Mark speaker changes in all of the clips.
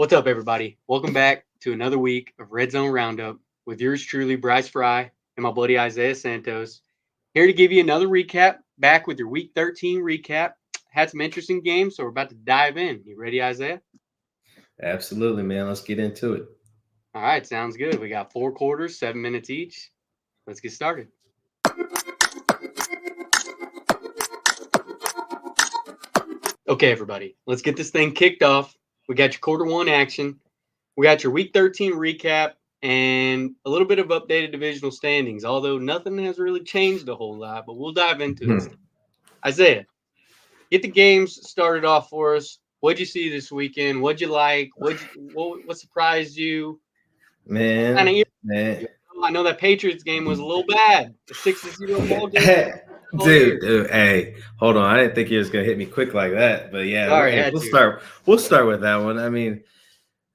Speaker 1: What's up, everybody? Welcome back to another week of RedZone RoundUp with yours truly, Bryce Fry, and my buddy Isaiah Santos. Here to give you another recap, back with your Week 13 recap. Had some interesting games, so we're about to dive in. You ready, Isaiah?
Speaker 2: Absolutely, man. Let's get into it.
Speaker 1: All right, sounds good. We got 4 quarters, 7 minutes each. Let's get started. Okay, everybody, let's get this thing kicked off. We got your quarter one action. We got your Week 13 recap and a little bit of updated divisional standings, although nothing has really changed a whole lot, but we'll dive into it. Isaiah, get the games started off for us. What'd you see this weekend? What'd you like? What surprised you?
Speaker 2: Man.
Speaker 1: I know that Patriots game was a little bad. The 6-0 ball game.
Speaker 2: Dude, hey, hold on. I didn't think you was gonna hit me quick like that, but yeah,
Speaker 1: Sorry,
Speaker 2: we'll start. We'll start with that one. I mean,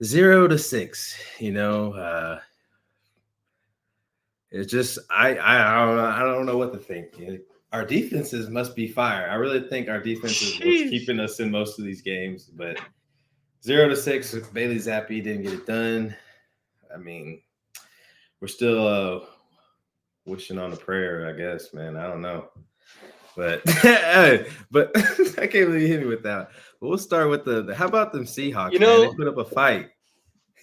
Speaker 2: 0-6. It's just I don't know what to think. Our defenses must be fire. I really think our defense is what's keeping us in most of these games. But 0-6, Bailey Zappi didn't get it done. I mean, we're still wishing on a prayer, I guess, man. I don't know. But I can't believe you hit me with that. But we'll start with the how about them Seahawks, man? They put up a fight.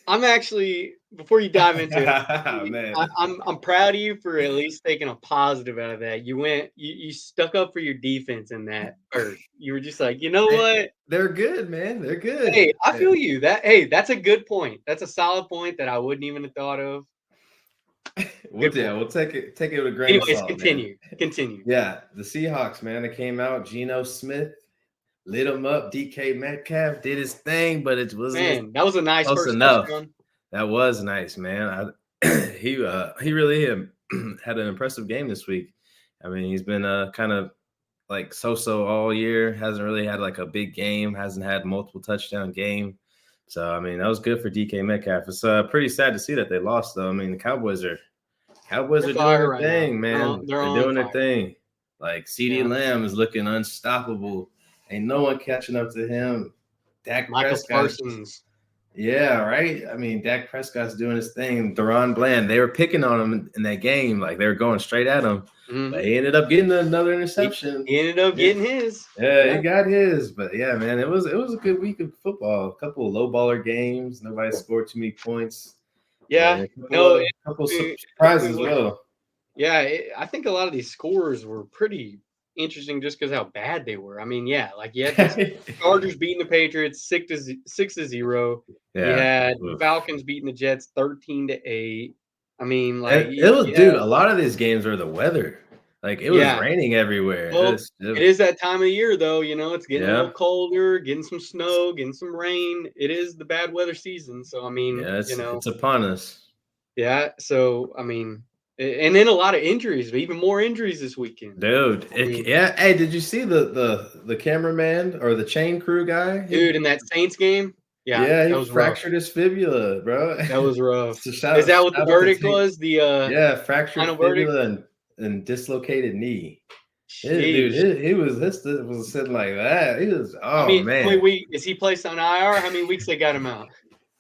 Speaker 1: I'm actually, before you dive into it, I'm proud of you for at least taking a positive out of that. You stuck up for your defense in that first. You were just like, you know what?
Speaker 2: They're good, man. They're good.
Speaker 1: Hey, I feel you. That's a good point. That's a solid point that I wouldn't even have thought of.
Speaker 2: We'll take it with a grain of salt.
Speaker 1: Continue.
Speaker 2: Yeah, the Seahawks, man, they came out. Geno Smith lit him up. DK Metcalf did his thing, but it wasn't.
Speaker 1: Man, that was a nice
Speaker 2: first
Speaker 1: enough.
Speaker 2: That was nice, man. He really had an impressive game this week. I mean, he's been kind of like so all year. Hasn't really had like a big game. Hasn't had multiple touchdown game. So I mean, that was good for DK Metcalf. It's pretty sad to see that they lost, though. I mean, the Cowboys are doing their thing, man. They're doing their thing. Like CeeDee Lamb is looking unstoppable. Ain't no one catching up to him.
Speaker 1: Michael Parsons.
Speaker 2: Yeah, right. I mean, Dak Prescott's doing his thing. Deron Bland, they were picking on him in that game, like they were going straight at him. Mm-hmm. But he ended up getting another interception.
Speaker 1: He ended up getting his.
Speaker 2: Yeah, he got his. But yeah, man, it was a good week of football. A couple of low baller games. Nobody scored too many points.
Speaker 1: Yeah,
Speaker 2: a couple surprises as well.
Speaker 1: Yeah, I think a lot of these scores were pretty interesting just because how bad they were. I mean, yeah, like you had the Chargers beating the Patriots 6-0. Yeah. You had the Falcons beating the Jets 13-8. I mean, like
Speaker 2: dude, a lot of these games are the weather. Like it was raining everywhere.
Speaker 1: Well, it is that time of the year, though. It's getting a little colder, getting some snow, getting some rain. It is the bad weather season, so I mean,
Speaker 2: it's upon us.
Speaker 1: Yeah, so I mean. And then a lot of injuries, even more injuries this weekend.
Speaker 2: Dude, Hey, did you see the cameraman or the chain crew guy?
Speaker 1: Dude, in that Saints game?
Speaker 2: Yeah, he fractured his fibula, bro.
Speaker 1: That was rough. Is that what the verdict was?
Speaker 2: Fractured fibula and dislocated knee. Dude, he was sitting like that. He was, man.
Speaker 1: Is he placed on IR? How many weeks they got him out?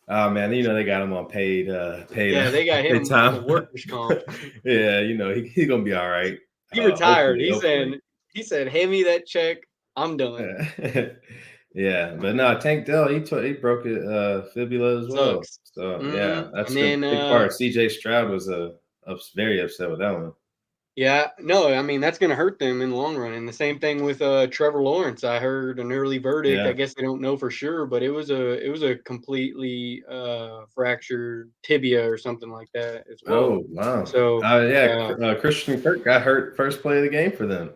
Speaker 2: Oh man, they got him on paid.
Speaker 1: Yeah, they got him on the workers' comp.
Speaker 2: Yeah, he's gonna be all right.
Speaker 1: He retired. He said, "Hand me that check. I'm done."
Speaker 2: Yeah, but no, Tank Dell, he broke it fibula as well.
Speaker 1: Sucks.
Speaker 2: So yeah, that's the big part. CJ Stroud was very upset with that one.
Speaker 1: Yeah, no, I mean that's going to hurt them in the long run. And the same thing with Trevor Lawrence. I heard an early verdict. Yeah. I guess they don't know for sure, but it was a completely fractured tibia or something like that as well.
Speaker 2: Oh wow! So Christian Kirk got hurt first play of the game for them.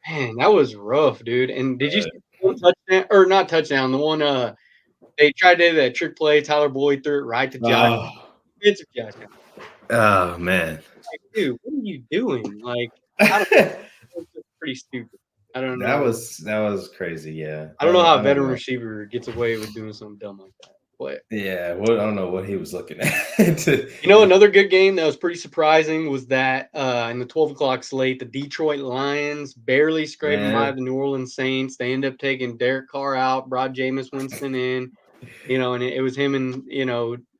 Speaker 1: Man, that was rough, dude. And did you see one touchdown or not touchdown? The one they tried to do that trick play. Tyler Boyd threw it right to Josh. It's Josh.
Speaker 2: Oh man.
Speaker 1: Like, dude, what are you doing? Like, it's pretty stupid. I don't know.
Speaker 2: That was crazy. Yeah.
Speaker 1: I don't know how a veteran receiver gets away with doing something dumb like that. But
Speaker 2: yeah, I don't know what he was looking at.
Speaker 1: Another good game that was pretty surprising was that in the 12 o'clock slate, the Detroit Lions barely scraping by the New Orleans Saints. They end up taking Derek Carr out, brought Jameis Winston in. And it was him and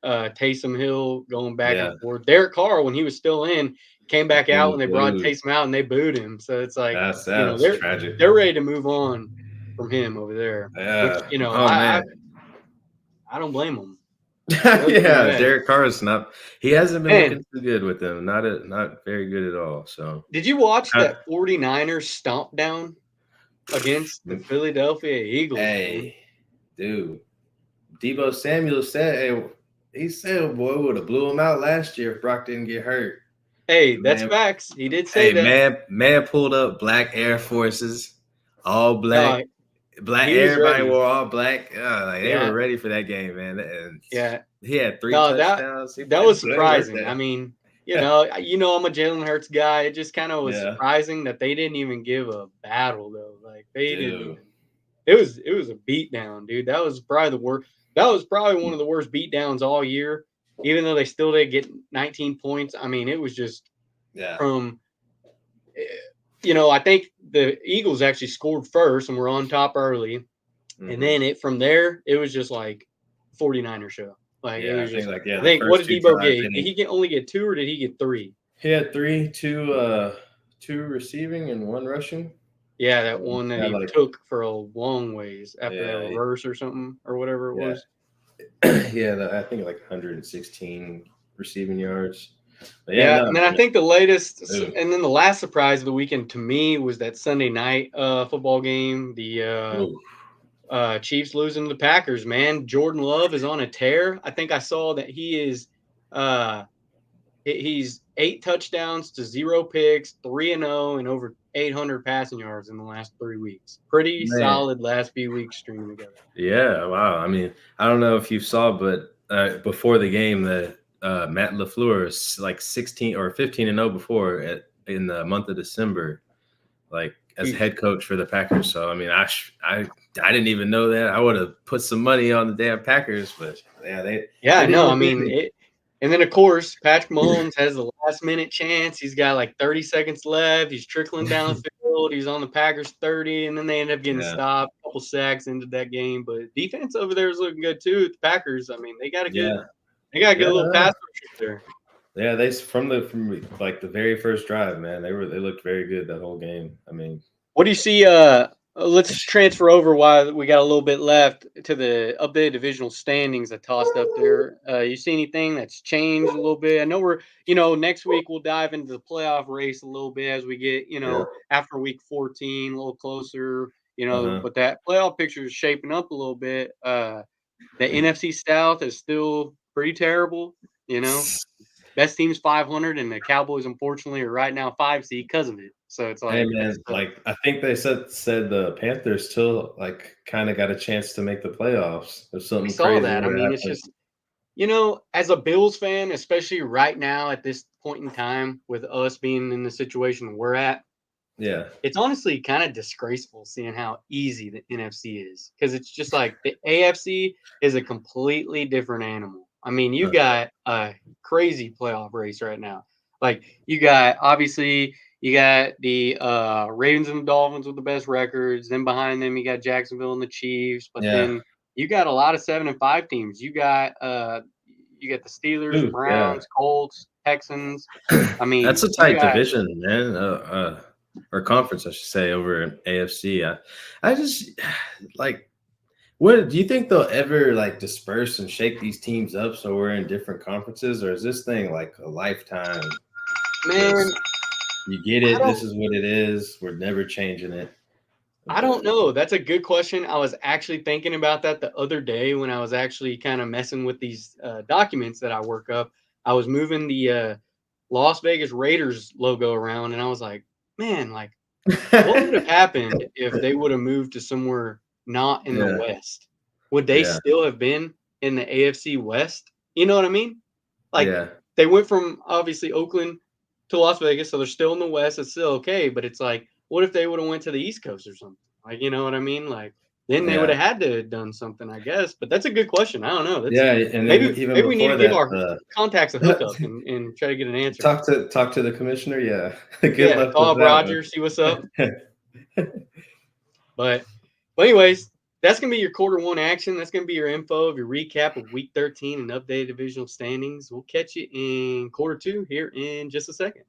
Speaker 1: Taysom Hill going back
Speaker 2: Yeah,
Speaker 1: and forth. Derek Carr, when he was still in, came back out
Speaker 2: getting
Speaker 1: and they brought
Speaker 2: booed.
Speaker 1: Taysom out and they booed him. So it's like,
Speaker 2: That was tragic.
Speaker 1: they're ready to move on from him over there. Which
Speaker 2: Yeah. Oh
Speaker 1: I
Speaker 2: man.
Speaker 1: don't blame him.
Speaker 2: Yeah, Derek Carr is not. He hasn't been
Speaker 1: Man,
Speaker 2: looking too good with them. Not very good at all. So.
Speaker 1: did you watch
Speaker 2: Uh,
Speaker 1: that 49ers stomp down against the Philadelphia Eagles?
Speaker 2: Hey, dude. Debo Samuel said, he said, boy, would have blew him out last year if Brock didn't get hurt.
Speaker 1: Hey, that's
Speaker 2: Man,
Speaker 1: facts. He did say that.
Speaker 2: man pulled up black Air Forces, all black,
Speaker 1: He was
Speaker 2: everybody
Speaker 1: ready.
Speaker 2: wore all black. They were
Speaker 1: Yeah.
Speaker 2: ready for that game, man. And
Speaker 1: Yeah.
Speaker 2: he had 3
Speaker 1: No,
Speaker 2: touchdowns. He
Speaker 1: that
Speaker 2: played
Speaker 1: was
Speaker 2: good with
Speaker 1: surprising.
Speaker 2: that.
Speaker 1: I mean, I'm a Jalen Hurts guy. It just kind of was
Speaker 2: Yeah,
Speaker 1: surprising that they didn't even give a battle though. Like they didn't
Speaker 2: dude.
Speaker 1: even. It was a beatdown, dude. That was probably the worst. That was probably one of the worst beatdowns all year. Even though they still did get 19 points. I mean, it was just
Speaker 2: Yeah.
Speaker 1: from. I think the Eagles actually scored first and were on top early. And then from there, it was just like 49er show. Like it
Speaker 2: Yeah,
Speaker 1: was
Speaker 2: I think
Speaker 1: just.
Speaker 2: the
Speaker 1: I think what
Speaker 2: first
Speaker 1: did
Speaker 2: 2
Speaker 1: Debo
Speaker 2: drives,
Speaker 1: get? Did he only get 2 or did he get 3?
Speaker 2: he had 2 receiving and 1 rushing.
Speaker 1: Yeah, that one that
Speaker 2: Yeah,
Speaker 1: he took for a long ways after that
Speaker 2: Yeah,
Speaker 1: reverse or something or whatever it was.
Speaker 2: yeah, I think like 116 receiving yards. But
Speaker 1: Yeah,
Speaker 2: no,
Speaker 1: and then I think the latest,
Speaker 2: dude.
Speaker 1: and then the last surprise of the weekend to me was that Sunday night football game. The Chiefs losing to the Packers. Man, Jordan Love is on a tear. I think I saw that he's 8 touchdowns to 0 picks, 3-0, and over 800 passing yards in the last 3 weeks. Pretty
Speaker 2: Man.
Speaker 1: solid last few weeks stringing together.
Speaker 2: Yeah, wow. I mean, I don't know if you saw, but before the game, the Matt LaFleur is like 16 or 15-0 before in the month of December, like as
Speaker 1: Jeez.
Speaker 2: head coach for the Packers. So I mean, I didn't even know that. I would have put some money on the damn Packers, but yeah, they didn't
Speaker 1: No, I
Speaker 2: look
Speaker 1: mean
Speaker 2: good.
Speaker 1: it. And then of course, Patrick Mahomes has the last minute chance. He's got like 30 seconds left. He's trickling down the field. He's on the Packers 30, and then they end up getting
Speaker 2: Yeah,
Speaker 1: stopped. A couple sacks into that game, but defense over there is looking good too. The Packers, I mean, they got a good
Speaker 2: yeah.
Speaker 1: little pass rush there.
Speaker 2: Yeah, they from like the very first drive, man. They looked very good that whole game. I mean,
Speaker 1: What do you see? Let's transfer over while we got a little bit left to the updated divisional standings I tossed up there. You see anything that's changed a little bit? I know next week we'll dive into the playoff race a little bit as we get,
Speaker 2: yeah,
Speaker 1: after week 14, a little closer,
Speaker 2: uh-huh.
Speaker 1: but that playoff picture is shaping up a little bit. The NFC South is still pretty terrible, best team's 500 and the Cowboys unfortunately are right now 5 seed because of it. So it's
Speaker 2: Hey
Speaker 1: like
Speaker 2: man,
Speaker 1: that's tough.
Speaker 2: like I think they said the Panthers still like kind of got a chance to make the playoffs. If
Speaker 1: I
Speaker 2: something
Speaker 1: saw
Speaker 2: crazy
Speaker 1: that. I
Speaker 2: were to
Speaker 1: mean, it's
Speaker 2: happen.
Speaker 1: just, as a Bills fan, especially right now at this point in time with us being in the situation we're at,
Speaker 2: Yeah,
Speaker 1: it's honestly kind of disgraceful seeing how easy the NFC is because it's just like the AFC is a completely different animal. I mean, you got a crazy playoff race right now. Like obviously you got the Ravens and the Dolphins with the best records. Then behind them you got Jacksonville and the Chiefs. But
Speaker 2: yeah,
Speaker 1: then you got a lot of 7-5 teams. You got the Steelers,
Speaker 2: ooh, yeah.
Speaker 1: Browns, Colts, Texans. I
Speaker 2: That's
Speaker 1: mean,
Speaker 2: a
Speaker 1: you
Speaker 2: tight
Speaker 1: got
Speaker 2: division, man. Or conference, I should say, over in AFC. I just like. What do you think they'll ever like disperse and shake these teams up so we're in different conferences, or is this thing like a lifetime?
Speaker 1: man.
Speaker 2: Just you get
Speaker 1: I
Speaker 2: it.
Speaker 1: don't
Speaker 2: This is what it is. We're never changing it.
Speaker 1: I don't
Speaker 2: But
Speaker 1: know. That's a good question. I was actually thinking about that the other day when I was actually kind of messing with these documents that I work up. I was moving the Las Vegas Raiders logo around, and I was like, man, like, what would have happened if they would have moved to somewhere not in the
Speaker 2: yeah,
Speaker 1: West? Would they
Speaker 2: yeah,
Speaker 1: still have been in the AFC West? You know what I mean? Like,
Speaker 2: yeah,
Speaker 1: they went from obviously Oakland to Las Vegas, so they're still in the West. It's still okay, but it's like, what if they would have went to the East Coast or something? Like, you know what I mean? Like, then they would
Speaker 2: yeah,
Speaker 1: have had to have done something, I guess. But that's a good question. I don't know. That's
Speaker 2: yeah. And then
Speaker 1: maybe
Speaker 2: even
Speaker 1: maybe we need
Speaker 2: before
Speaker 1: to give
Speaker 2: that,
Speaker 1: our contacts a hookup and try to get an answer.
Speaker 2: talk to the commissioner. Yeah, good
Speaker 1: Yeah,
Speaker 2: luck
Speaker 1: call
Speaker 2: with
Speaker 1: up
Speaker 2: that
Speaker 1: Roger, see what's up.
Speaker 2: one.
Speaker 1: But anyways, that's going to be your quarter one action. That's going to be your info of your recap of week 13 and updated divisional standings. We'll catch you in quarter two here in just a second.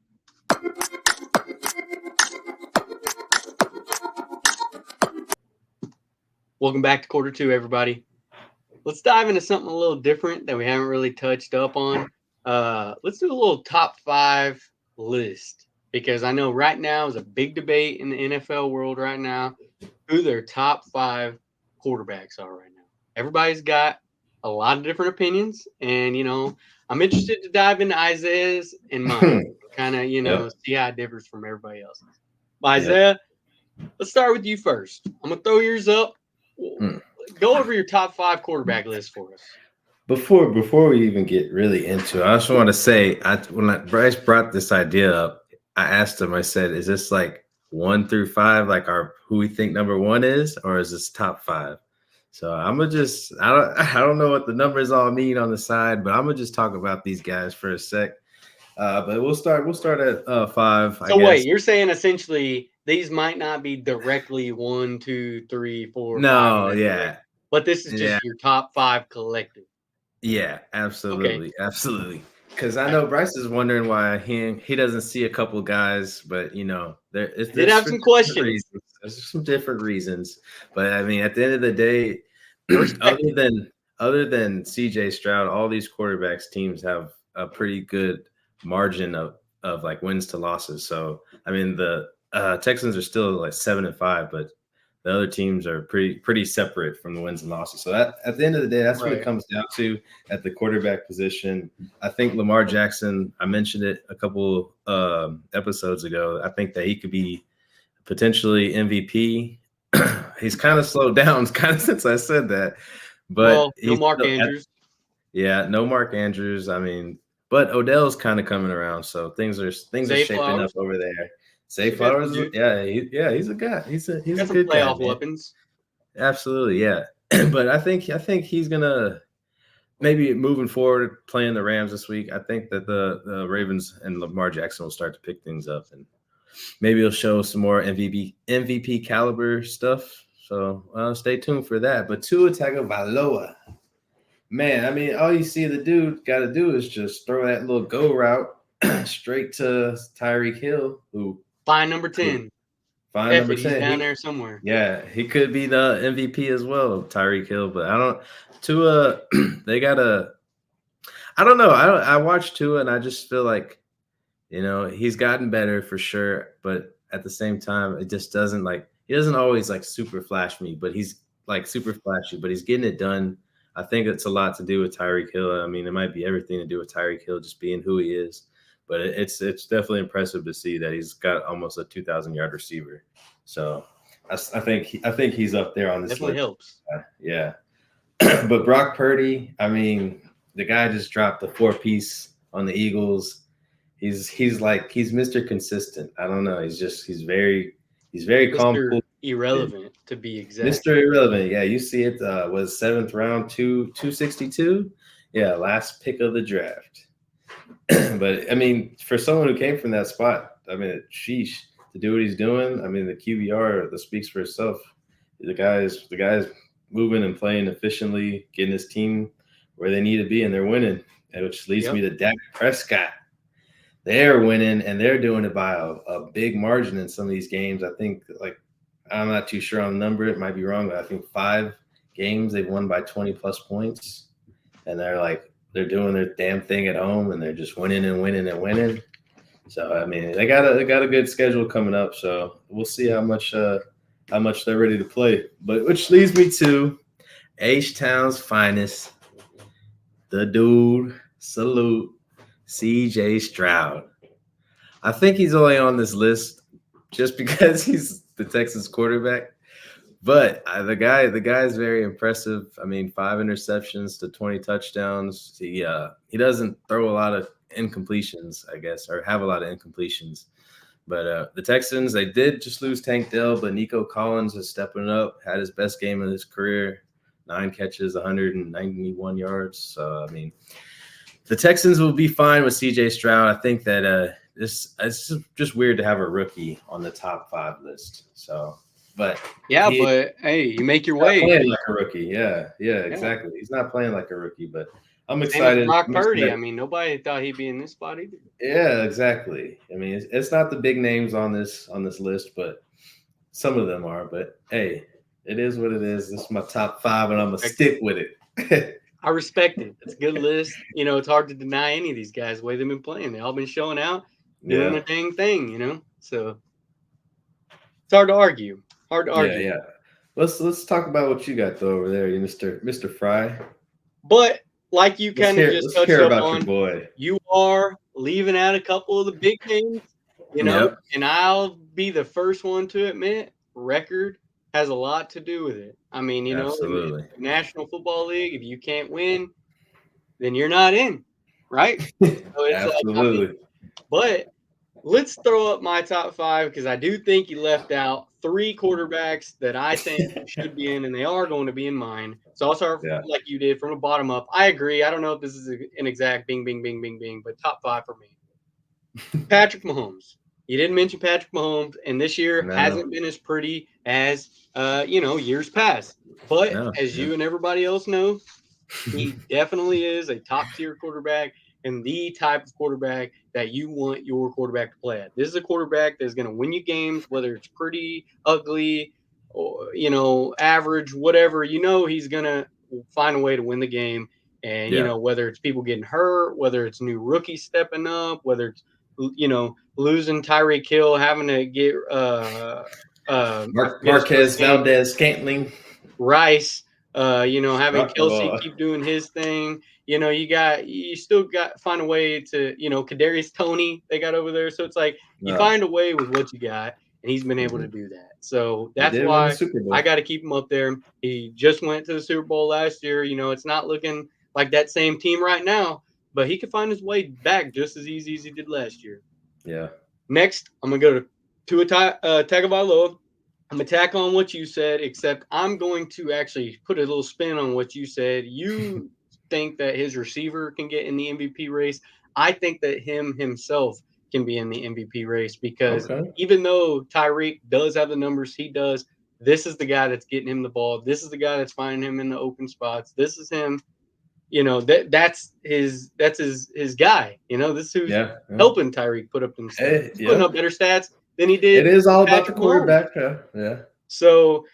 Speaker 1: Welcome back to quarter two, everybody. Let's dive into something a little different that we haven't really touched up on. Let's do a little top 5 list, because I know right now is a big debate in the NFL world right now who their top 5 quarterbacks are right now. Everybody's got a lot of different opinions, and I'm interested to dive into Isaiah's and mine, kind of see how it differs from everybody else's. Isaiah, let's start with you first. I'm gonna throw yours up. Go over your top 5 quarterback list for us.
Speaker 2: Before we even get really into it, I just want to say, when Bryce brought this idea up, I asked him. I said, "Is this like 1 through 5, like who we think number 1 is, or is this top 5?" So I'm gonna just I don't know what the numbers all mean on the side, but I'm gonna just talk about these guys for a sec. But we'll start at 5.
Speaker 1: So wait, you're saying essentially these might not be directly 1, 2, 3, 4, 5.
Speaker 2: Yeah,
Speaker 1: but this is just your top 5 collective.
Speaker 2: Yeah, absolutely, absolutely. Because I know Bryce is wondering why he doesn't see a couple guys, but there's
Speaker 1: did have some questions.
Speaker 2: There's some different reasons, but I mean, at the end of the day, other than CJ Stroud, all these quarterbacks teams have a pretty good margin of like wins to losses. So I mean, the Texans are still like 7-5, but the other teams are pretty separate from the wins and losses. So that, at the end of the day, that's what it comes down to at the quarterback position. I think Lamar Jackson, I mentioned it a couple episodes ago, I think that he could be potentially MVP. He's kind of slowed down since I said that. But
Speaker 1: no Mark Andrews.
Speaker 2: No Mark Andrews. I mean, but Odell's kind of coming around. So things are shaping up over there. Zay Flowers, he's a guy. He's a good
Speaker 1: playoff
Speaker 2: guy,
Speaker 1: weapons.
Speaker 2: Absolutely, yeah. But I think he's gonna maybe moving forward playing the Rams this week. I think that the Ravens and Lamar Jackson will start to pick things up, and maybe he'll show some more MVP caliber stuff. So stay tuned for that. But Tua Tagovailoa, man, I mean, all you see the dude got to do is just throw that little go route straight to Tyreek Hill, who.
Speaker 1: Find number 10.
Speaker 2: Find number 10.
Speaker 1: He's down there somewhere.
Speaker 2: Yeah, he could be the MVP as well, Tyreek Hill. But I don't. Tua, they gotta. I don't know. I watched Tua and I just feel like, he's gotten better for sure. But at the same time, it just doesn't he doesn't always super flash me. But he's super flashy. But he's getting it done. I think it's a lot to do with Tyreek Hill. I mean, it might be everything to do with Tyreek Hill just being who he is. But it's definitely impressive to see that he's got almost a 2,000-yard receiver. So I think he's up there on this
Speaker 1: definitely
Speaker 2: list.
Speaker 1: Helps.
Speaker 2: Yeah. But Brock Purdy, I mean, the guy just dropped the 4-piece on the Eagles. He's Mr. Consistent. I don't know. He's very calm.
Speaker 1: Mr. Irrelevant, to be exact.
Speaker 2: Mr. Irrelevant. Yeah, you see it was 7th round, 262. Yeah, last pick of the draft. But I mean, for someone who came from that spot, I mean, sheesh, to do what he's doing. I mean, the QBR that speaks for itself. The guy's moving and playing efficiently, getting his team where they need to be, and they're winning. And which leads me to Dak Prescott. They're winning, and they're doing it by a big margin in some of these games. I think, I'm not too sure on the number. It might be wrong, but I think 5 games they've won by 20+ points, and they're doing their damn thing at home, and they're just winning and winning and winning. So I mean, they got a good schedule coming up. So we'll see how much they're ready to play. But which leads me to H-Town's finest, the dude. Salute, CJ Stroud. I think he's only on this list just because he's the Texas quarterback. But the guy is very impressive. I mean, 5 interceptions to 20 touchdowns. He doesn't throw a lot of incompletions, I guess, or have a lot of incompletions. But the Texans, they did just lose Tank Dell, but Nico Collins is stepping up, had his best game of his career, 9 catches, 191 yards. So, I mean, the Texans will be fine with CJ Stroud. I think that it's just weird to have a rookie on the top 5 list. So. but
Speaker 1: but hey, you make your
Speaker 2: he's not
Speaker 1: way.
Speaker 2: playing like a rookie. Yeah, exactly. He's not playing like a rookie, but I'm
Speaker 1: Same as
Speaker 2: excited.
Speaker 1: Brock Purdy. I mean, nobody thought he'd be in this spot either.
Speaker 2: Yeah, exactly. I mean, it's not the big names on this list, but some of them are. But hey, it is what it is. This is my top 5, and I'm gonna stick with it.
Speaker 1: I respect it. It's a good list. You know, it's hard to deny any of these guys the way they've been playing. They've all been showing out, doing a dang thing. You know, so it's hard to argue.
Speaker 2: Yeah. Let's talk about what you got though over there, you Mr. Fry.
Speaker 1: But like you kind of just touched up on,
Speaker 2: your boy.
Speaker 1: You are leaving out a couple of the big names, you know, and I'll be the first one to admit record has a lot to do with it. I mean, you know, in the National Football League, if you can't win, then you're not in, right? So it's
Speaker 2: Absolutely.
Speaker 1: Like, I mean, but let's throw up my top 5 because I do think you left out 3 quarterbacks that I think should be in, and they are going to be in mine. So I'll start like you did from the bottom up. I agree. I don't know if this is an exact bing, bing, bing, bing, bing, but top 5 for me. Patrick Mahomes. You didn't mention Patrick Mahomes, and this year hasn't been as pretty as years past. But as you and everybody else know, he definitely is a top-tier quarterback and the type of quarterback that you want your quarterback to play at. This is a quarterback that's going to win you games, whether it's pretty, ugly, or, you know, average, whatever. You know he's going to find a way to win the game. And, you know, whether it's people getting hurt, whether it's new rookies stepping up, whether it's, you know, losing Tyreek Hill, having to get
Speaker 2: Marquez Valdez-Scantling.
Speaker 1: Rice, you know, having Kelsey keep doing his thing. You know, you still got to find a way to, you know, Kadarius Toney they got over there. So it's like you find a way with what you got, and he's been able to do that. So that's why I got to keep him up there. He just went to the Super Bowl last year. You know, it's not looking like that same team right now, but he could find his way back just as easy as he did last year.
Speaker 2: Yeah.
Speaker 1: Next, I'm going to go to Tagovailoa. I'm going to tack on what you said, except I'm going to actually put a little spin on what you said. You think that his receiver can get in the MVP race. I think that himself can be in the MVP race because even though Tyreek does have the numbers he does, this is the guy that's getting him the ball. This is the guy that's finding him in the open spots. This is him. You know, that's his guy. You know, this is who's helping Tyreek put up them stats. Putting up better stats than he did.
Speaker 2: It is all about the quarterback. Yeah.
Speaker 1: So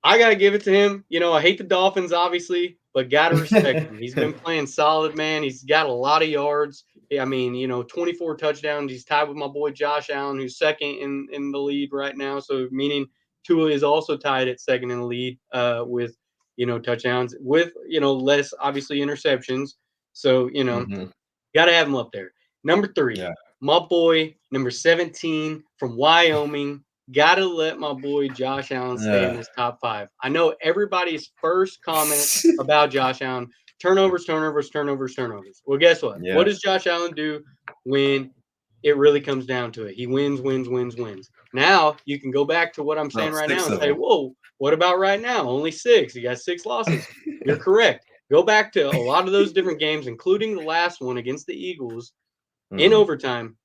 Speaker 1: I got to give it to him. You know, I hate the Dolphins, obviously, but got to respect him. He's been playing solid, man. He's got a lot of yards. I mean, you know, 24 touchdowns. He's tied with my boy Josh Allen, who's second in the lead right now. So meaning Tua is also tied at second in the lead with, you know, touchdowns with, you know, less obviously interceptions. So, you know, got to have him up there. Number 3, my boy, number 17 from Wyoming. Got to let my boy Josh Allen stay in this top 5. I know everybody's first comment about Josh Allen, turnovers. Well, guess what? What does Josh Allen do when it really comes down to it? He wins. Now you can go back to what I'm saying right now and say, whoa, what about right now? Only 6. He got 6 losses. You're correct. Go back to a lot of those different games, including the last one against the Eagles in overtime.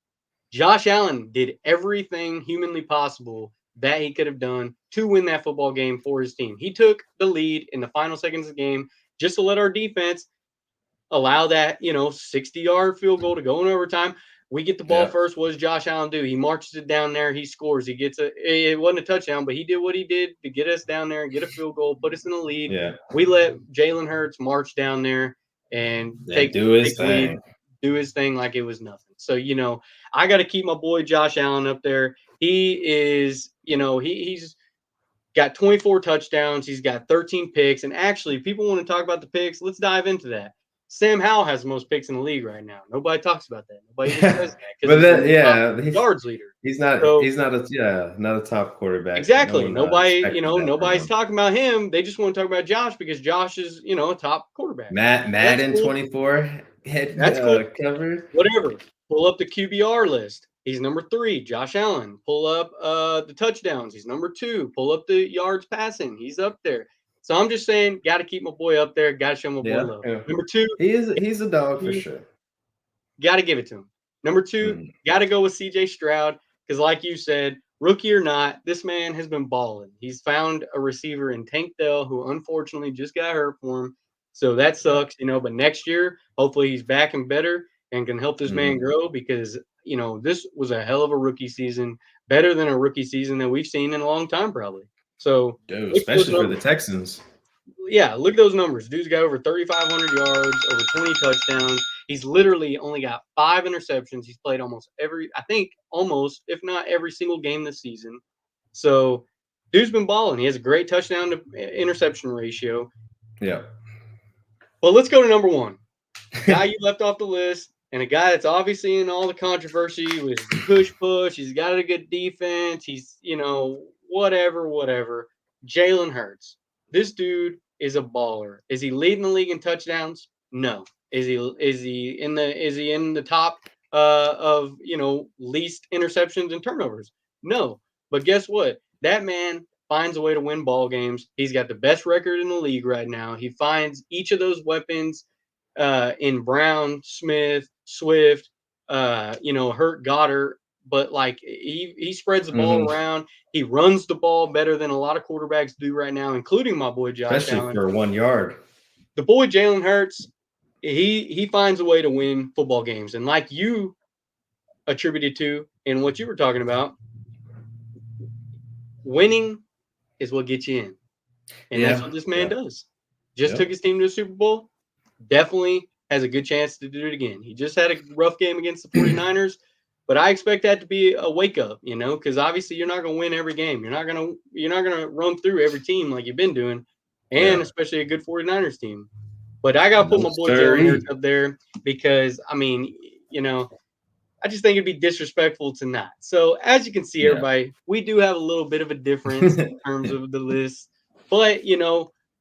Speaker 1: Josh Allen did everything humanly possible that he could have done to win that football game for his team. He took the lead in the final seconds of the game just to let our defense allow that, you know, 60-yard field goal to go in overtime. We get the ball first. What does Josh Allen do? He marches it down there. He scores. He gets it wasn't a touchdown, but he did what he did to get us down there and get a field goal, put us in the lead.
Speaker 2: Yeah.
Speaker 1: We let Jalen Hurts march down there and
Speaker 2: do his thing.
Speaker 1: Do his thing like it was nothing. So, you know, I got to keep my boy Josh Allen up there. He is, you know, he's got 24 touchdowns. He's got 13 picks. And actually, people want to talk about the picks. Let's dive into that. Sam Howell has the most picks in the league right now. Nobody talks about that. Nobody even says that.
Speaker 2: But
Speaker 1: he's yards leader.
Speaker 2: He's not a top quarterback.
Speaker 1: Exactly. Nobody's talking about him. They just want to talk about Josh because Josh is, you know, a top quarterback.
Speaker 2: Madden 24
Speaker 1: that's cool.
Speaker 2: covered.
Speaker 1: Whatever. Pull up the QBR list. He's number 3. Josh Allen. Pull up the touchdowns. He's number 2. Pull up the yards passing. He's up there. So I'm just saying, got to keep my boy up there. Got to show my boy love. Number 2.
Speaker 2: He's a dog for sure.
Speaker 1: Got to give it to him. Number 2, got to go with CJ Stroud because, like you said, rookie or not, this man has been balling. He's found a receiver in Tank Dell who unfortunately just got hurt for him. So that sucks, but next year, hopefully he's back and better and can help this man grow because, this was a hell of a rookie season, better than a rookie season that we've seen in a long time, probably. So,
Speaker 2: dude, especially for the Texans.
Speaker 1: Yeah, look at those numbers. Dude's got over 3,500 yards, over 20 touchdowns. He's literally only got 5 interceptions. He's played almost if not every single game this season. So, dude's been balling. He has a great touchdown to interception ratio.
Speaker 2: Yeah.
Speaker 1: But let's go to number one. Guy you left off the list, and a guy that's obviously in all the controversy with push. He's got a good defense. He's, whatever. Jalen Hurts. This dude is a baller. Is he leading the league in touchdowns? No. Is he in the top of least interceptions and turnovers? No. But guess what? That man finds a way to win ball games. He's got the best record in the league right now. He finds each of those weapons in Brown, Smith, Swift, Hurt, Goddard. But he spreads the ball around. He runs the ball better than a lot of quarterbacks do right now, including my boy Josh
Speaker 2: Especially
Speaker 1: Allen.
Speaker 2: for 1 yard.
Speaker 1: The boy Jalen Hurts, he finds a way to win football games. And like you attributed to in what you were talking about, winning is what gets you in. And that's what this man does. Just took his team to the Super Bowl. Definitely has a good chance to do it again. He just had a rough game against the 49ers. But I expect that to be a wake up, because obviously you're not going to win every game. You're not going to run through every team like you've been doing, and especially a good 49ers team. But I got to put my boy Jalen Hurts up there because, I just think it'd be disrespectful to not. So as you can see, everybody, we do have a little bit of a difference in terms of the list. But,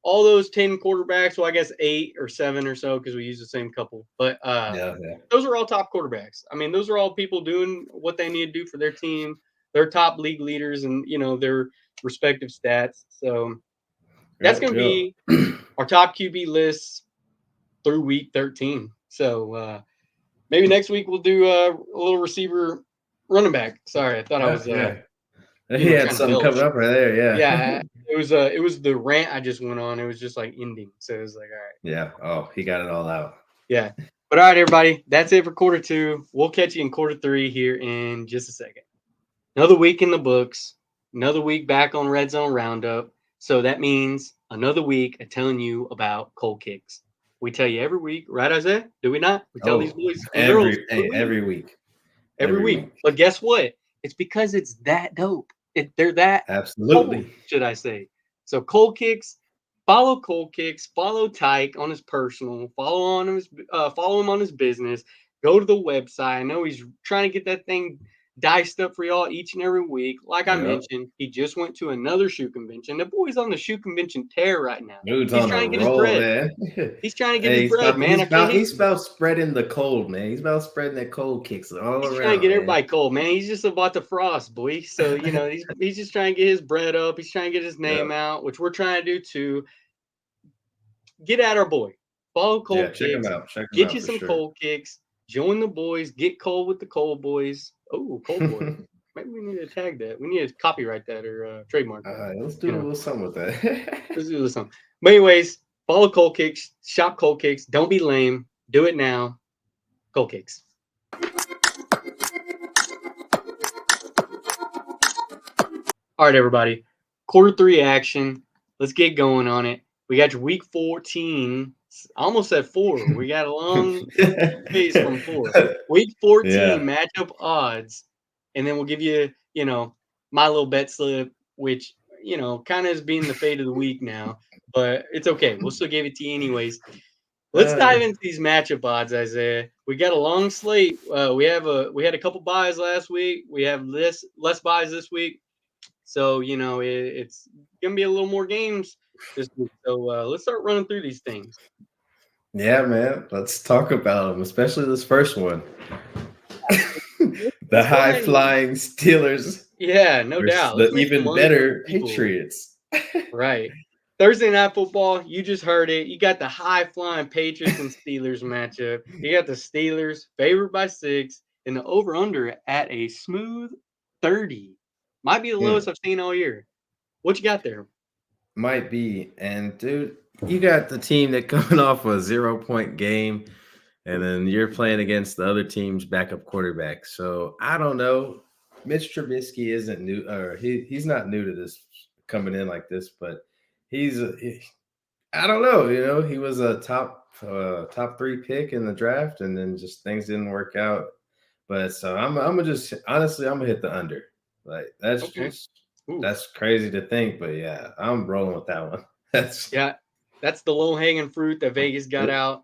Speaker 1: all those 10 quarterbacks, well, I guess 8 or 7 or so because we use the same couple. But those are all top quarterbacks. I mean, those are all people doing what they need to do for their team. They're top league leaders and, their respective stats. So that's going to be our top QB lists through week 13. So maybe next week we'll do a little receiver running back. Sorry, I thought I was
Speaker 2: he had something coming up right there.
Speaker 1: Yeah, it was the rant I just went on. It was just like ending. So it was like, all right.
Speaker 2: Yeah. Oh, he got it all out.
Speaker 1: Yeah. But all right, everybody, that's it for quarter 2. We'll catch you in quarter 3 here in just a second. Another week in the books. Another week back on RedZone RoundUp. So that means another week of telling you about cold kicks. We tell you every week, right, Isaiah? Do we not? We tell these boys
Speaker 2: every week.
Speaker 1: Every week. But guess what? It's because it's that dope. They're that
Speaker 2: absolutely
Speaker 1: cold, should I say. So cold kicks, follow cold kicks, follow Tyke on his personal, follow him on his business, go to the website. I know he's trying to get that thing diced up for y'all each and every week. Like I mentioned, he just went to another shoe convention. The boy's on the shoe convention tear right now.
Speaker 2: Dude's
Speaker 1: he's
Speaker 2: on
Speaker 1: trying
Speaker 2: a
Speaker 1: to get
Speaker 2: roll,
Speaker 1: his bread.
Speaker 2: Man.
Speaker 1: He's trying to get his bread, man.
Speaker 2: He's about spreading the cold, man. He's about spreading that cold kicks all around.
Speaker 1: He's trying to get everybody cold, man. He's just about to frost, boy. So, he's just trying to get his bread up. He's trying to get his name out, which we're trying to do too. Get at our boy. Follow cold kicks.
Speaker 2: Check him out.
Speaker 1: Get you some cold kicks. Join the boys. Get cold with the cold boys. Oh, cold boy. Maybe we need to tag that. We need to copyright that or trademark that.
Speaker 2: Let's do a little something with that.
Speaker 1: Let's do a little something. But anyways, follow cold kicks. Shop cold kicks. Don't be lame. Do it now. Cold kicks. All right, everybody. Quarter 3 action. Let's get going on it. We got your week 14. Almost at 4. We got a long pace from 4. Week 14 matchup odds. And then we'll give you, my little bet slip, which, kind of is being the fate of the week now. But it's okay. We'll still give it to you anyways. Let's dive into these matchup odds, Isaiah. We got a long slate. We had a couple buys last week. We have less buys this week. So, it's going to be a little more games this week. So let's start running through these things.
Speaker 2: Yeah, man. Let's talk about them, especially this first one. The high-flying Steelers.
Speaker 1: Yeah, no doubt.
Speaker 2: The even better Patriots.
Speaker 1: Right. Thursday Night Football, you just heard it. You got the high-flying Patriots and Steelers matchup. You got the Steelers favored by 6 and the over-under at a smooth 30. Might be the lowest I've seen all year. What you got there?
Speaker 2: Might be. And dude, you got the team that coming off a 0-point game, and then you're playing against the other team's backup quarterback. So I don't know. Mitch Trubisky isn't new, or he's not new to this coming in like this, but I don't know. He was a top 3 pick in the draft, and then just things didn't work out. But so I'm gonna just honestly I'm gonna hit the under. Like that's
Speaker 1: Okay.
Speaker 2: just
Speaker 1: Ooh.
Speaker 2: that's crazy to think, but yeah, I'm rolling with that one. That's
Speaker 1: the low hanging fruit that Vegas got out.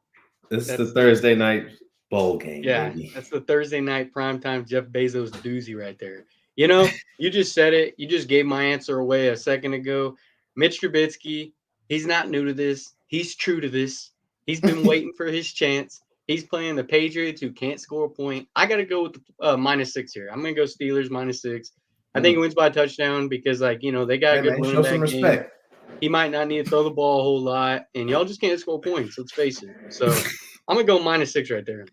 Speaker 2: It's the Thursday night bowl game, baby.
Speaker 1: That's the Thursday night primetime Jeff Bezos doozy right there. You just said it. You just gave my answer away a second ago. Mitch Trubisky, he's not new to this. He's true to this. He's been waiting for his chance. He's playing the Patriots who can't score a point. I got to go with the -6 here. I'm going to go Steelers -6. I think he wins by a touchdown because, they got a good running back game. He might not need to throw the ball a whole lot, and y'all just can't score points. Let's face it. So I'm going to go -6 right there.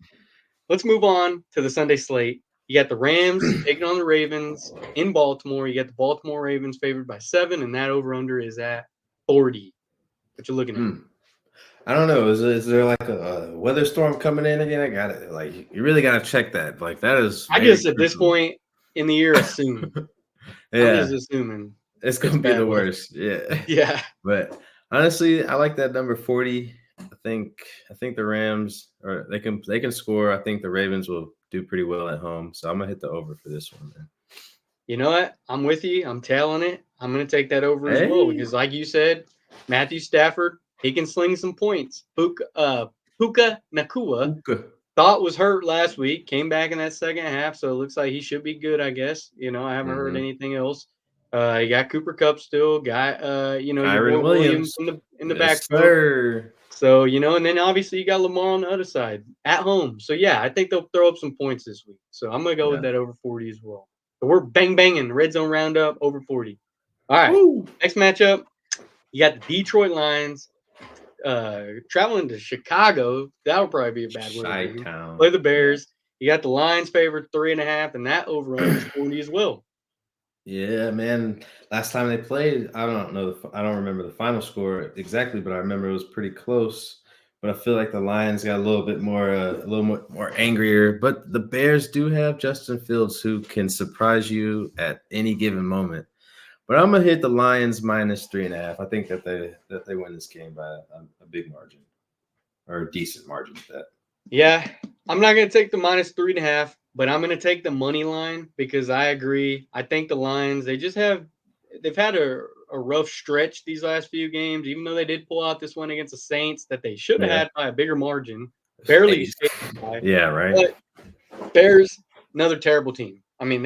Speaker 1: Let's move on to the Sunday slate. You got the Rams taking on the Ravens in Baltimore. You got the Baltimore Ravens favored by 7, and that over-under is at 40. What you looking at?
Speaker 2: I don't know. Is there like a weather storm coming in again? I got it. Like you really got to check that. Like that is.
Speaker 1: I just at this point in the year assume.
Speaker 2: Yeah,
Speaker 1: I'm just assuming
Speaker 2: it's gonna be the worst. Yeah.
Speaker 1: Yeah.
Speaker 2: But honestly, I like that number 40. I think the Rams they can score. I think the Ravens will do pretty well at home. So I'm gonna hit the over for this one, man.
Speaker 1: You know what? I'm with you. I'm tailing it. I'm gonna take that over as well because, like you said, Matthew Stafford, he can sling some points. Puka Nakua thought was hurt last week, came back in that second half, so it looks like he should be good, I guess. I haven't heard anything else. You got Cooper Kupp still, got your boy Williams in the backfield. So, and then obviously you got Lamar on the other side at home. So yeah, I think they'll throw up some points this week. So I'm gonna go with that over 40 as well. So we're banging RedZone RoundUp over 40. All right. Woo. Next matchup, you got the Detroit Lions traveling to Chicago. That'll probably be a bad weather game. Play the Bears. You got the Lions favored 3.5, and that over under is 40 as well.
Speaker 2: Yeah, man. Last time they played, I don't know. I don't remember the final score exactly, but I remember it was pretty close. But I feel like the Lions got a little bit more angrier. But the Bears do have Justin Fields, who can surprise you at any given moment. But I'm gonna hit the Lions -3.5. I think that they win this game by a big margin, or a decent margin at that.
Speaker 1: Yeah, I'm not gonna take the -3.5, but I'm gonna take the money line because I agree. I think the Lions they've had a rough stretch these last few games, even though they did pull out this one against the Saints that they should have had by a bigger margin. Barely.
Speaker 2: Yeah, right.
Speaker 1: But Bears, another terrible team. I mean,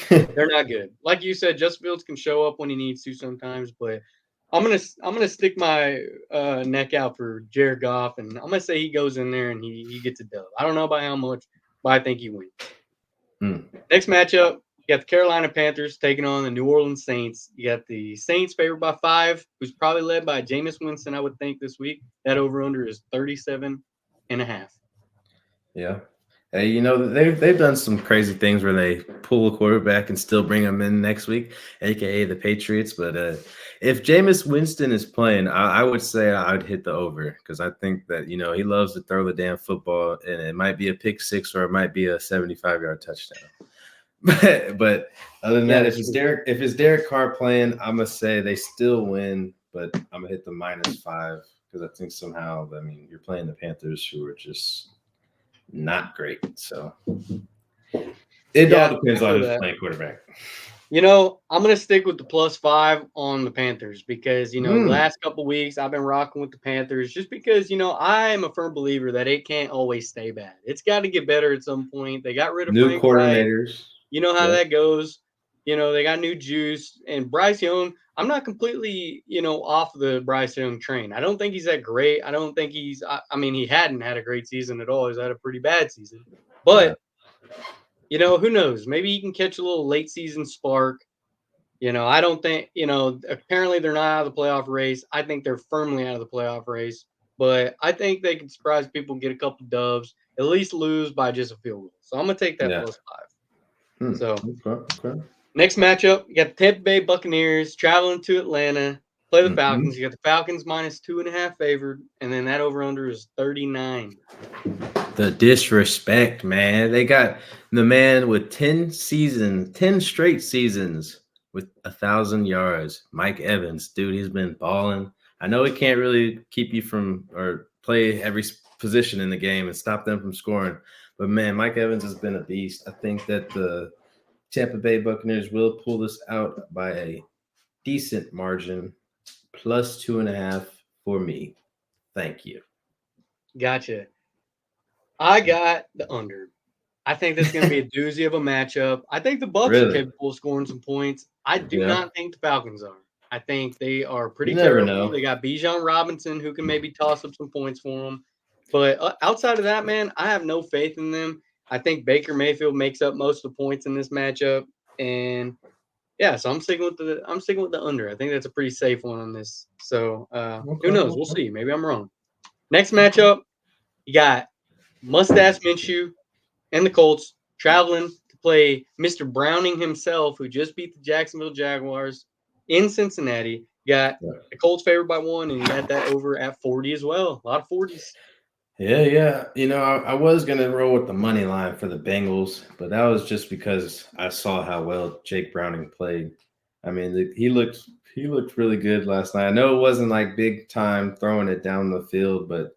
Speaker 1: they're not good. Like you said, Justin Fields can show up when he needs to sometimes, but I'm gonna stick my neck out for Jared Goff, and I'm gonna say he goes in there and he gets a dub. I don't know by how much, but I think he wins. Next matchup, you got the Carolina Panthers taking on the New Orleans Saints. You got the Saints favored by 5, who's probably led by Jameis Winston, I would think, this week. That over-under is 37.5.
Speaker 2: Yeah. Hey, they've done some crazy things where they pull a quarterback and still bring him in next week, aka the Patriots. But if Jameis Winston is playing, I would say I would hit the over because I think that he loves to throw the damn football, and it might be a pick 6 or it might be a 75-yard touchdown. But other than that, if it's Derek Carr playing, I'm gonna say they still win, but I'm gonna hit the -5 because I think somehow, you're playing the Panthers, who are just not great. So it all depends on who's playing quarterback.
Speaker 1: I'm going to stick with the +5 on the Panthers because, the last couple of weeks I've been rocking with the Panthers just because, I am a firm believer that it can't always stay bad. It's got to get better at some point. They got rid of
Speaker 2: new coordinators.
Speaker 1: You know how that goes. They got new juice. And Bryce Young, I'm not completely, off the Bryce Young train. I don't think he's that great. I don't think he hadn't had a great season at all. He's had a pretty bad season. But who knows? Maybe he can catch a little late season spark. I don't think, apparently they're not out of the playoff race. I think they're firmly out of the playoff race. But I think they can surprise people, get a couple dubs, at least lose by just a field goal. So I'm going to take that +5. So Next matchup, you got the Tampa Bay Buccaneers traveling to Atlanta, play the
Speaker 2: Mhm.
Speaker 1: Falcons. You got the Falcons -2.5 favored, and then that over/under is 39.
Speaker 2: The disrespect, man. They got the man with 10 straight seasons with 1,000 yards. Mike Evans, dude, he's been balling. I know he can't really keep you from or play every position in the game and stop them from scoring. But man, Mike Evans has been a beast. I think that the Tampa Bay Buccaneers will pull this out by a decent margin, +2.5 for me. Thank you.
Speaker 1: Gotcha. I got the under. I think that's going to be a doozy of a matchup. I think the Bucks are
Speaker 2: Really?
Speaker 1: capable of scoring some points. I do
Speaker 2: Yeah.
Speaker 1: not think the Falcons are. I think they are pretty
Speaker 2: You never
Speaker 1: terrible.
Speaker 2: know.
Speaker 1: They got Bijan Robinson who can maybe toss up some points for them. But outside of that, man, I have no faith in them. I think Baker Mayfield makes up most of the points in this matchup, and yeah, so I'm sticking with the under. I think that's a pretty safe one on this. So who knows? We'll
Speaker 2: Okay.
Speaker 1: see. Maybe I'm wrong. Next matchup, you got Mustache Minshew and the Colts traveling to play Mr. Browning himself, who just beat the Jacksonville Jaguars in Cincinnati. You got the Colts favored by 1, and you got that over at 40 as well. A lot of 40s.
Speaker 2: Yeah. You know, I was gonna roll with the money line for the Bengals, but that was just because I saw how well Jake Browning played. I mean, he looked really good last night. I know it wasn't like big time throwing it down the field, but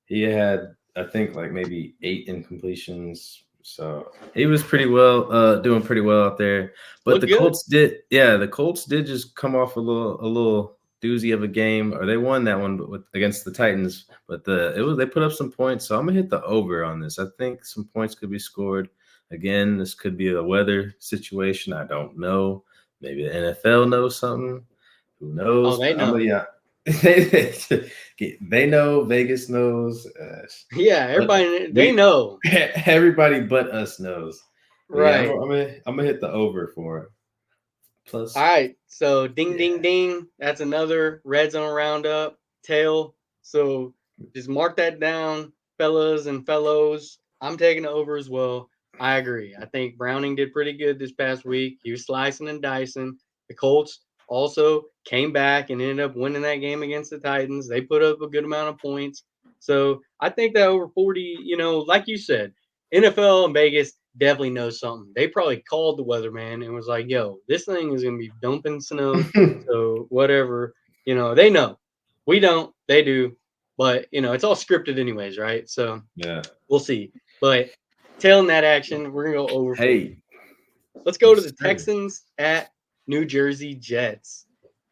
Speaker 2: he had, I think, like maybe 8 incompletions. So he was doing pretty well out there. But
Speaker 1: Look good.
Speaker 2: the Colts did just come off a little doozy of a game, or they won that one against the Titans. But they put up some points, so I'm gonna hit the over on this. I think some points could be scored. Again, this could be a weather situation. I don't know. Maybe the NFL knows something. Who
Speaker 1: Oh,
Speaker 2: knows?
Speaker 1: they
Speaker 2: But I'm
Speaker 1: know.
Speaker 2: gonna yeah. They know. Vegas knows.
Speaker 1: Yeah,
Speaker 2: But
Speaker 1: everybody they know.
Speaker 2: everybody but us knows. But yeah,
Speaker 1: Right.
Speaker 2: I'm gonna hit the over for it.
Speaker 1: All
Speaker 2: Plus,
Speaker 1: right. So ding
Speaker 2: yeah,
Speaker 1: ding ding. That's another RedZone RoundUp tail. So just mark that down, fellas and fellows. I'm taking it over as well. I agree. I think Browning did pretty good this past week. He was slicing and dicing. The Colts also came back and ended up winning that game against the Titans. They put up a good amount of points. So I think that over 40, like you said, NFL and Vegas definitely knows something. They probably called the weatherman and was like, "Yo, this thing is gonna be dumping snow." So whatever, they know. We don't. They do. But it's all scripted anyways, right? So
Speaker 2: yeah.
Speaker 1: we'll see. But tailing that action, we're gonna go over 40.
Speaker 2: Hey,
Speaker 1: Let's go to
Speaker 2: yes,
Speaker 1: the
Speaker 2: sir.
Speaker 1: Texans at New Jersey Jets.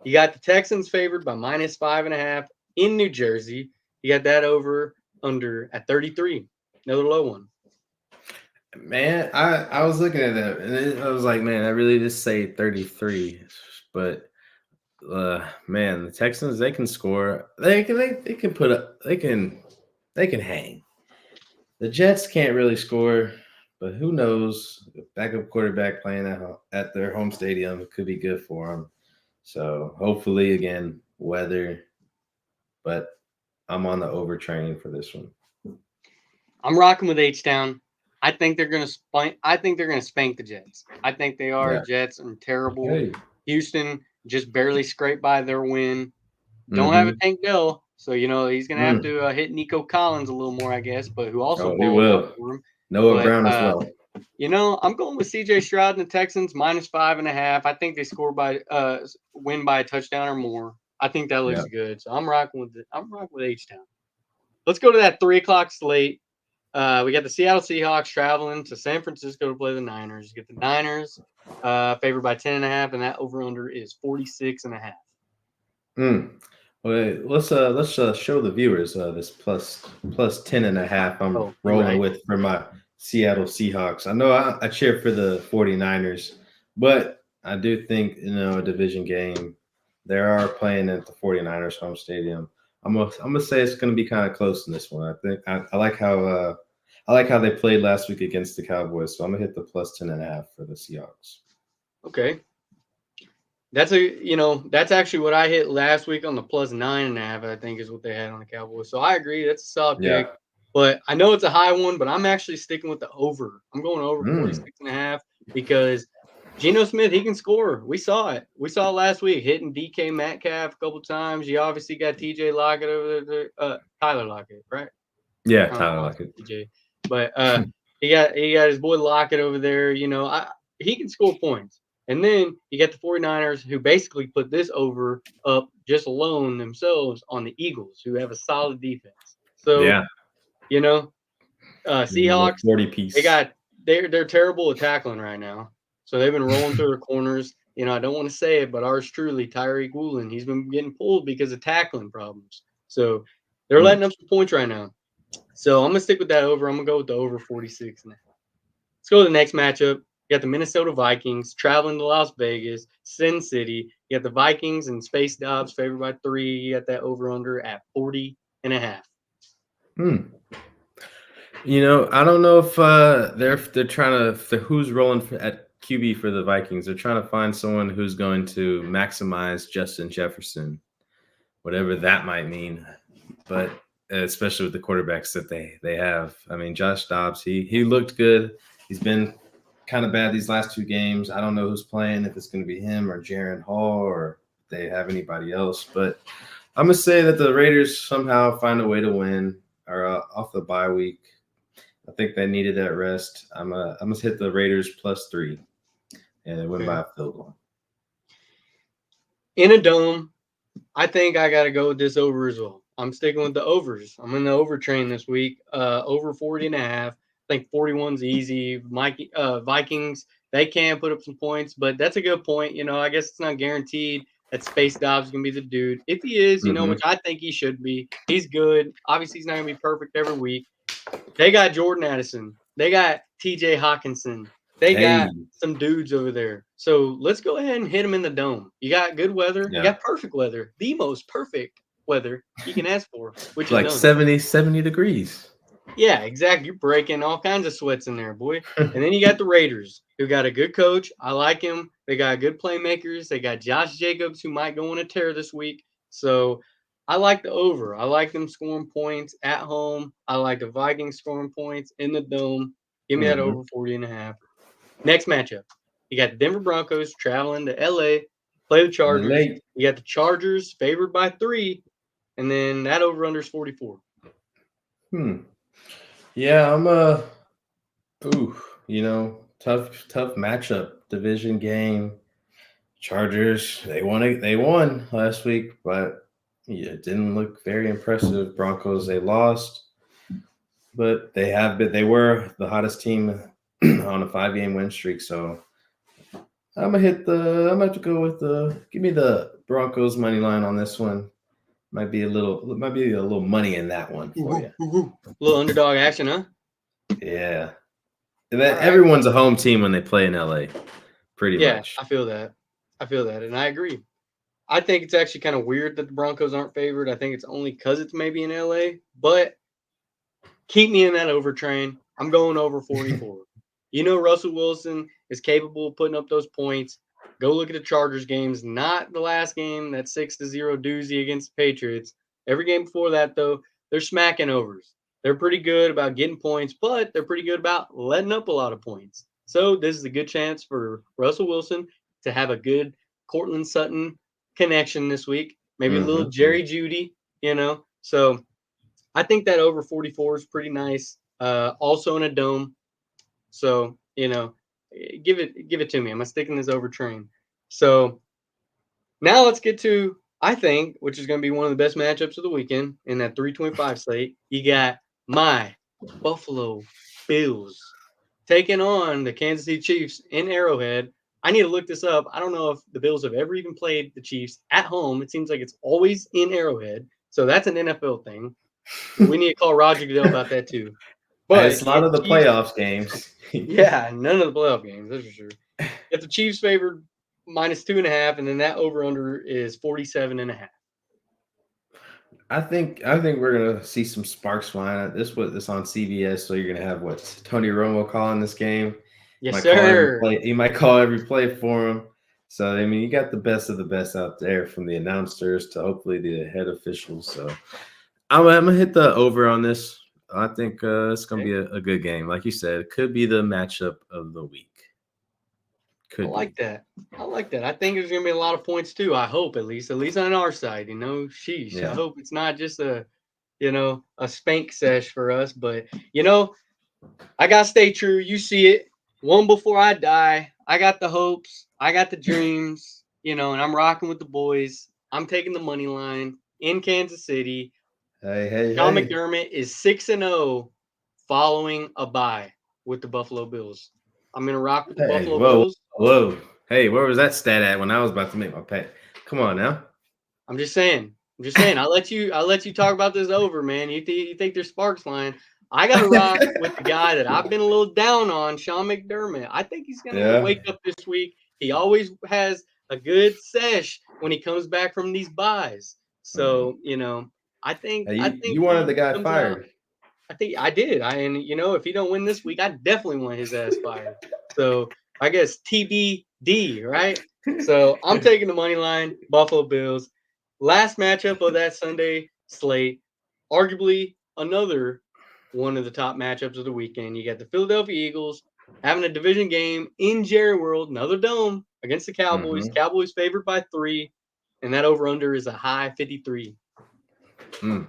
Speaker 1: You got the Texans favored by -5.5 in New Jersey. You got that over under at 33. Another low one.
Speaker 2: Man, I was looking at that and I was like, man, I really just say 33, but man, the Texans, they can score. They can put up. They can hang. The Jets can't really score, but who knows? Backup quarterback playing at their home stadium could be good for them. So hopefully, again, weather. But I'm on the over train for this one.
Speaker 1: I'm rocking with H Town. I think they're gonna spank. I think they're gonna spank the Jets. I think they are.
Speaker 2: Yeah.
Speaker 1: Jets are terrible.
Speaker 2: Hey.
Speaker 1: Houston just barely scraped by their win. Don't have a
Speaker 2: Mm-hmm.
Speaker 1: Tank Dell, so he's gonna have
Speaker 2: Mm.
Speaker 1: to hit Nico Collins a little more, I guess. But who also
Speaker 2: Oh, he
Speaker 1: balled out
Speaker 2: will.
Speaker 1: for him.
Speaker 2: Noah
Speaker 1: But
Speaker 2: Brown as well.
Speaker 1: I'm going with C.J. Stroud and the Texans -5.5. I think they win by a touchdown or more. I think that looks
Speaker 2: Yeah.
Speaker 1: good. So I'm rocking with it. I'm rocking with H Town. Let's go to that 3 o'clock slate. We got the Seattle Seahawks traveling to San Francisco to play the Niners. You get the Niners favored by 10.5, and that over under is 46.5.
Speaker 2: Mm. Wait, let's show the viewers this plus 10.5. I'm
Speaker 1: Oh, you're
Speaker 2: rolling
Speaker 1: right.
Speaker 2: with for my Seattle Seahawks. I know I cheer for the 49ers, but I do think a division game. They are playing at the 49ers home stadium. I'm gonna say it's gonna be kind of close in this one. I think I like how they played last week against the Cowboys, so I'm gonna hit the plus 10.5 for the Seahawks.
Speaker 1: Okay. That's actually what I hit last week on the +9.5. I think is what they had on the Cowboys. So I agree. That's a solid
Speaker 2: Yeah.
Speaker 1: pick. But I know it's a high one, but I'm actually sticking with the over. I'm going over
Speaker 2: Mm.
Speaker 1: 46.5 because Geno Smith, he can score. We saw it. We saw it last week, hitting DK Metcalf a couple times. You obviously got TJ Lockett over there. Tyler Lockett, right?
Speaker 2: Yeah,
Speaker 1: I don't know
Speaker 2: Tyler
Speaker 1: why I
Speaker 2: Lockett.
Speaker 1: said TJ. But he got his boy Lockett over there. He can score points. And then you got the 49ers who basically put this over up just alone themselves on the Eagles, who have a solid defense. So,
Speaker 2: Yeah,
Speaker 1: you know,
Speaker 2: little
Speaker 1: Seahawks,
Speaker 2: 40
Speaker 1: they
Speaker 2: piece.
Speaker 1: got they're terrible at tackling right now. So they've been rolling through their corners. I don't want to say it, but ours truly, Tyreek Woolen, he's been getting pulled because of tackling problems. So they're letting up some points right now. So I'm gonna stick with that over. I'm gonna go with the over 46 now. Let's go to the next matchup. You got the Minnesota Vikings traveling to Las Vegas, Sin City. You got the Vikings and Space Dobbs favored by 3. You got that over under at 40.5.
Speaker 2: I don't know if they're trying to who's rolling at QB for the Vikings. They're trying to find someone who's going to maximize Justin Jefferson, whatever that might mean. But especially with the quarterbacks that they have. I mean, Josh Dobbs, he looked good. He's been kind of bad these last 2 games. I don't know who's playing, if it's going to be him or Jaron Hall or if they have anybody else. But I'm gonna say that the Raiders somehow find a way to win or off the bye week. I think they needed that rest. I'm gonna hit the Raiders +3, and they win by a field goal.
Speaker 1: In a dome, I think I got to go with this over as well. I'm sticking with the overs. I'm in the over train this week. Over 40.5. I think 41's easy. Vikings, they can put up some points, but that's a good point. I guess it's not guaranteed that Space Dobbs is going to be the dude. If he is, which I think he should be, he's good. Obviously, he's not going to be perfect every week. They got Jordan Addison. They got TJ Hawkinson. They got some dudes over there. So let's go ahead and hit them in the dome. You got good weather.
Speaker 2: Yeah.
Speaker 1: You got perfect weather. The most perfect weather you can ask for, which
Speaker 2: like
Speaker 1: is done.
Speaker 2: 70 degrees.
Speaker 1: Yeah, exactly. You're breaking all kinds of sweats in there, boy. And then you got the Raiders, who got a good coach. I like him. They got good playmakers. They got Josh Jacobs, who might go on a tear this week. So I like the over. I like them scoring points at home. I like the Vikings scoring points in the dome. Give me that over 40.5. Next matchup. You got the Denver Broncos traveling to LA, play the Chargers. You got the Chargers favored by 3, and then that over under is 44.
Speaker 2: Yeah, I'm tough matchup, division game. Chargers, they won last week, but it didn't look very impressive. Broncos, they lost, but they were the hottest team on a 5-game win streak. So I'm gonna have to go with give me the Broncos money line on this one. Might be a little money in that one for you.
Speaker 1: Little underdog action, huh?
Speaker 2: Yeah. Everyone's a home team when they play in LA, pretty much.
Speaker 1: I feel that. And I agree. I think it's actually kind of weird that the Broncos aren't favored. I think it's only because it's maybe in LA, but keep me in that over train. I'm going over 44. Russell Wilson is capable of putting up those points. Go look at the Chargers games, not the last game, that 6-0 doozy against the Patriots. Every game before that, though, they're smacking overs. They're pretty good about getting points, but they're pretty good about letting up a lot of points. So this is a good chance for Russell Wilson to have a good Cortland Sutton connection this week. Maybe a little Jerry Jeudy, So I think that over 44 is pretty nice. Also in a dome. So, give it to me. I'm sticking this over train. So now let's get to, I think, which is going to be one of the best matchups of the weekend in that 325 slate. You got my Buffalo Bills taking on the Kansas City Chiefs in Arrowhead. I need to look this up. I don't know if the Bills have ever even played the Chiefs at home. It seems like it's always in Arrowhead. So that's an NFL thing. We need to call Roger Goodell about that too. But
Speaker 2: it's a lot of the playoffs games.
Speaker 1: Yeah, none of the playoff games, that's for sure. If the Chiefs favored -2.5, and then that over under is 47.5.
Speaker 2: I think we're gonna see some sparks flying. This on CBS, so you're gonna have Tony Romo calling this game.
Speaker 1: Yes, sir.
Speaker 2: He might call every play for him. So I mean, you got the best of the best out there, from the announcers to hopefully the head officials. So I'm gonna hit the over on this. I think it's gonna be a good game. Like you said, it could be the matchup of the week.
Speaker 1: I like that. I like that. I think there's gonna be a lot of points too. I hope at least on our side. Sheesh. I
Speaker 2: Yeah.
Speaker 1: hope it's not just a spank sesh for us. But I gotta stay true. You see it. One before I die. I got the hopes. I got the dreams. And I'm rocking with the boys. I'm taking the money line in Kansas City.
Speaker 2: Hey, hey,
Speaker 1: Sean
Speaker 2: hey.
Speaker 1: McDermott is 6-0 following a bye with the Buffalo Bills. I'm gonna rock with the
Speaker 2: Hey,
Speaker 1: Buffalo
Speaker 2: whoa,
Speaker 1: Bills.
Speaker 2: whoa. Hey, where was that stat at when I was about to make my pick? Come on now.
Speaker 1: I'm just saying. I'll let you talk about this over, man. You think there's sparks flying. I got to rock with the guy that I've been a little down on, Sean McDermott. I think he's gonna
Speaker 2: Yeah.
Speaker 1: wake up this week. He always has a good sesh when he comes back from these buys.
Speaker 2: Mm.
Speaker 1: So I think
Speaker 2: Hey,
Speaker 1: I
Speaker 2: you
Speaker 1: think
Speaker 2: wanted the
Speaker 1: he
Speaker 2: guy
Speaker 1: comes out.
Speaker 2: fired.
Speaker 1: I think I did. And if he don't win this week, I definitely want his ass fired. So I guess TBD, right? So I'm taking the money line, Buffalo Bills. Last matchup of that Sunday slate, arguably another one of the top matchups of the weekend. You got the Philadelphia Eagles having a division game in Jerry World, another dome against the Cowboys.
Speaker 2: Mm-hmm.
Speaker 1: Cowboys favored by 3, and that over under is a high 53.
Speaker 2: Mm.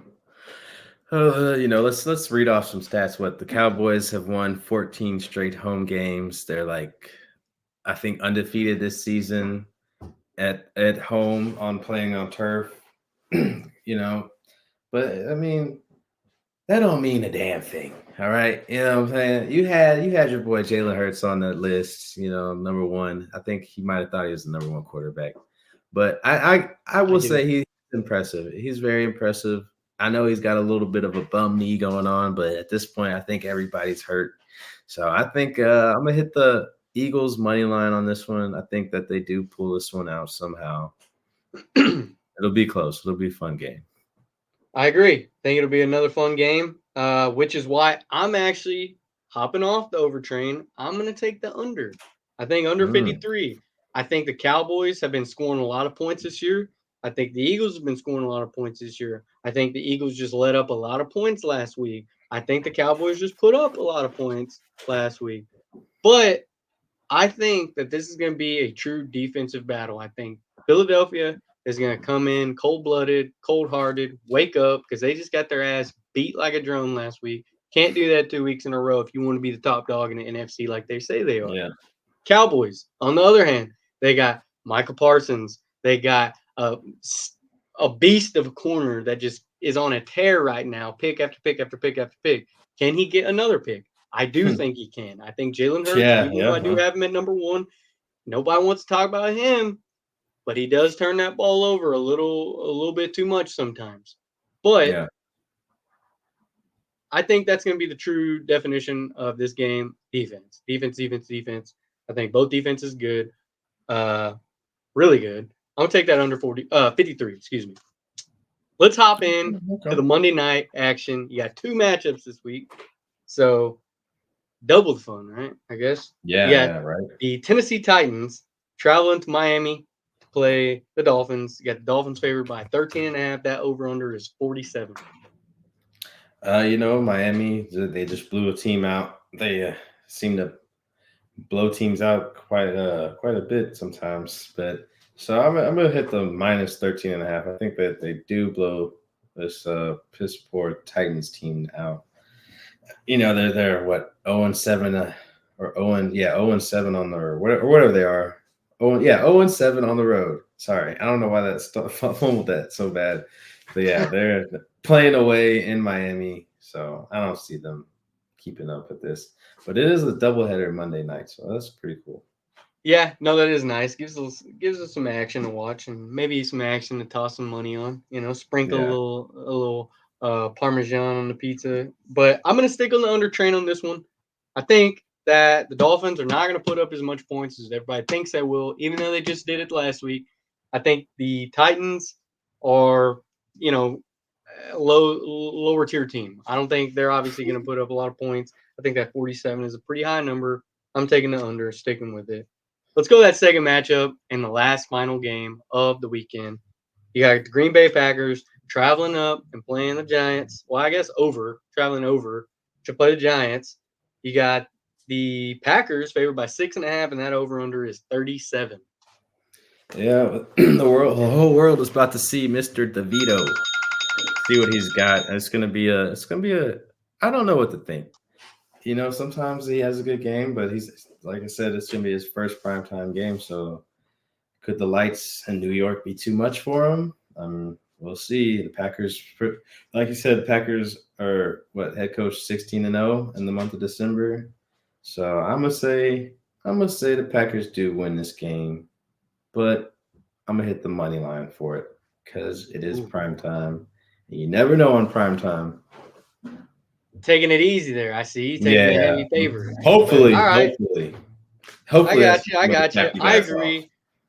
Speaker 2: Let's read off some stats. What the Cowboys have won 14 straight home games. They're like, I think, undefeated this season at home on playing on turf. But I mean, that don't mean a damn thing. All right. You know what I'm saying? You had your boy Jalen Hurts on that list, number one. I think he might have thought he was the number one quarterback. But I
Speaker 1: I
Speaker 2: will
Speaker 1: do.
Speaker 2: say he's impressive. He's very impressive. I know he's got a little bit of a bum knee going on, but at this point, I think everybody's hurt. So I think I'm gonna hit the Eagles money line on this one. I think that they do pull this one out somehow. It'll be close. It'll be a fun game.
Speaker 1: I agree. Think it'll be another fun game, which is why I'm actually hopping off the over train. I'm going to take the under. I think under
Speaker 2: Mm.
Speaker 1: 53. I think the Cowboys have been scoring a lot of points this year. I think the Eagles have been scoring a lot of points this year. I think the Eagles just let up a lot of points last week. I think the Cowboys just put up a lot of points last week. But I think that this is going to be a true defensive battle. I think Philadelphia is going to come in cold-blooded, cold-hearted, wake up because they just got their ass beat like a drum last week. Can't do that 2 weeks in a row if you want to be the top dog in the NFC like they say they are.
Speaker 2: Yeah.
Speaker 1: Cowboys, on the other hand, they got Michael Parsons. They got a beast of a corner that just is on a tear right now, pick after pick after pick after pick. Can he get another pick? I do think he can. I think Jalen Hurts,
Speaker 2: Yeah.
Speaker 1: even though I do
Speaker 2: Yeah.
Speaker 1: have him at number 1, nobody wants to talk about him, but he does turn that ball over a little bit too much sometimes. But
Speaker 2: Yeah.
Speaker 1: I think that's going to be the true definition of this game: defense, defense, defense, defense. I think both defenses good, really good. I'm gonna take that under 53. Excuse me. Let's hop in to
Speaker 2: Okay.
Speaker 1: the Monday night action. You got 2 matchups this week, so double the fun, right? I guess you
Speaker 2: Yeah.
Speaker 1: got
Speaker 2: Yeah. Right.
Speaker 1: the Tennessee Titans traveling to Miami to play the Dolphins. You got the Dolphins favored by 13.5. That over under is 47.
Speaker 2: Miami, they just blew a team out. They seem to blow teams out quite a bit sometimes. But so I'm gonna hit the minus 13.5. I think that they do blow this piss poor Titans team out. They're what 0-7 or 0-7 on the or whatever they are. Oh yeah, 0-7 on the road. Sorry, I don't know why that fumbled that so bad. But yeah, they're playing away in Miami, so I don't see them keeping up with this. But it is a doubleheader Monday night, so that's pretty cool.
Speaker 1: Yeah, no, that is nice. Gives us some action to watch and maybe some action to toss some money on. Sprinkle
Speaker 2: Yeah.
Speaker 1: a little Parmesan on the pizza. But I'm gonna stick on the under train on this one. I think that the Dolphins are not gonna put up as much points as everybody thinks they will, even though they just did it last week. I think the Titans are, lower tier team. I don't think they're obviously gonna put up a lot of points. I think that 47 is a pretty high number. I'm taking the under, sticking with it. Let's go to that second matchup in the last final game of the weekend. You got the Green Bay Packers traveling up and playing the Giants. Well, I guess traveling over to play the Giants. You got The Packers favored by 6.5, and that over/under is 37.
Speaker 2: Yeah, the whole world is about to see Mr. DeVito. See what he's got. It's gonna be a. I don't know what to think. Sometimes he has a good game, but he's like I said, it's gonna be his first primetime game. So, could the lights in New York be too much for him? We'll see. The Packers, like you said, the Packers are head coach 16-0 in the month of December. So I'm gonna say the Packers do win this game, but I'm gonna hit the money line for it because it is prime time. You never know on prime time.
Speaker 1: Taking it easy there. I see you taking the heavy favorite.
Speaker 2: Hopefully,
Speaker 1: all right.
Speaker 2: Hopefully,
Speaker 1: I got you. I agree. Off.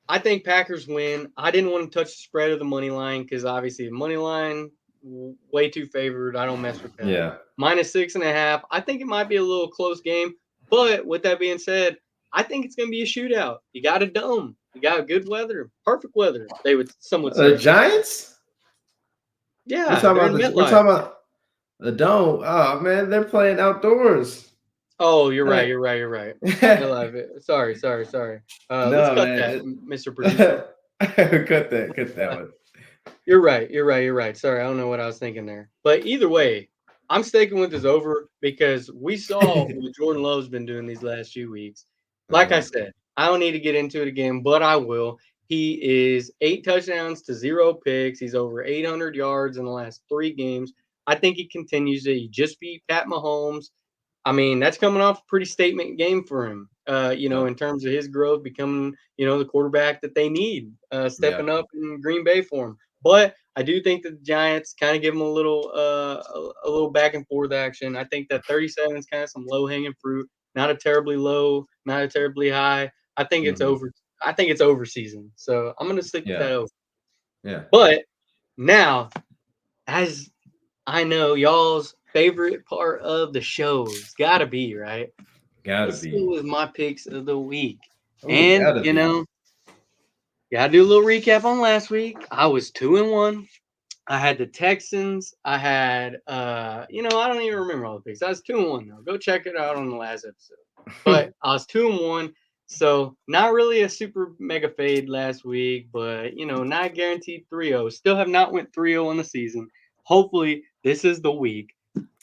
Speaker 1: I think Packers win. I didn't want to touch the spread of the money line because obviously the money line way too favored. I don't mess with that.
Speaker 2: Yeah.
Speaker 1: -6.5. I think it might be a little close game, but with that being said, I think it's going to be a shootout. You got a dome. You got good weather, perfect weather. Some would say.
Speaker 2: The Giants.
Speaker 1: Yeah,
Speaker 2: we're talking about the dome. Oh man, they're playing outdoors.
Speaker 1: Oh, you're right. Sorry. Let's cut that, Mr. Producer.
Speaker 2: cut that one.
Speaker 1: You're right. Sorry, I don't know what I was thinking there. But either way, I'm sticking with this over because we saw what Jordan Love's been doing these last few weeks. Like I said, I don't need to get into it again, but I will. He is 8 touchdowns to 0 picks. He's over 800 yards in the last 3 games. I think he continues it. He just beat Pat Mahomes. I mean, that's coming off a pretty statement game for him, in terms of his growth, becoming, the quarterback that they need, stepping up in Green Bay for him. But I do think that the Giants kind of give him a little back and forth action. I think that 37 is kind of some low hanging fruit, not a terribly low, not a terribly high. I think it's over. I think it's over season. So I'm going to stick with that over.
Speaker 2: Yeah.
Speaker 1: But now, as I know, y'all's favorite part of the show's gotta be, right? Let's go with my picks of the week. And gotta do a little recap on last week. I was 2-1. I had the Texans. I had I don't even remember all the picks. I was 2-1 though. Go check it out on the last episode. But I was 2-1. So not really a super mega fade last week, but not guaranteed 3-0. Still have not went 3-0 on the season. Hopefully this is the week.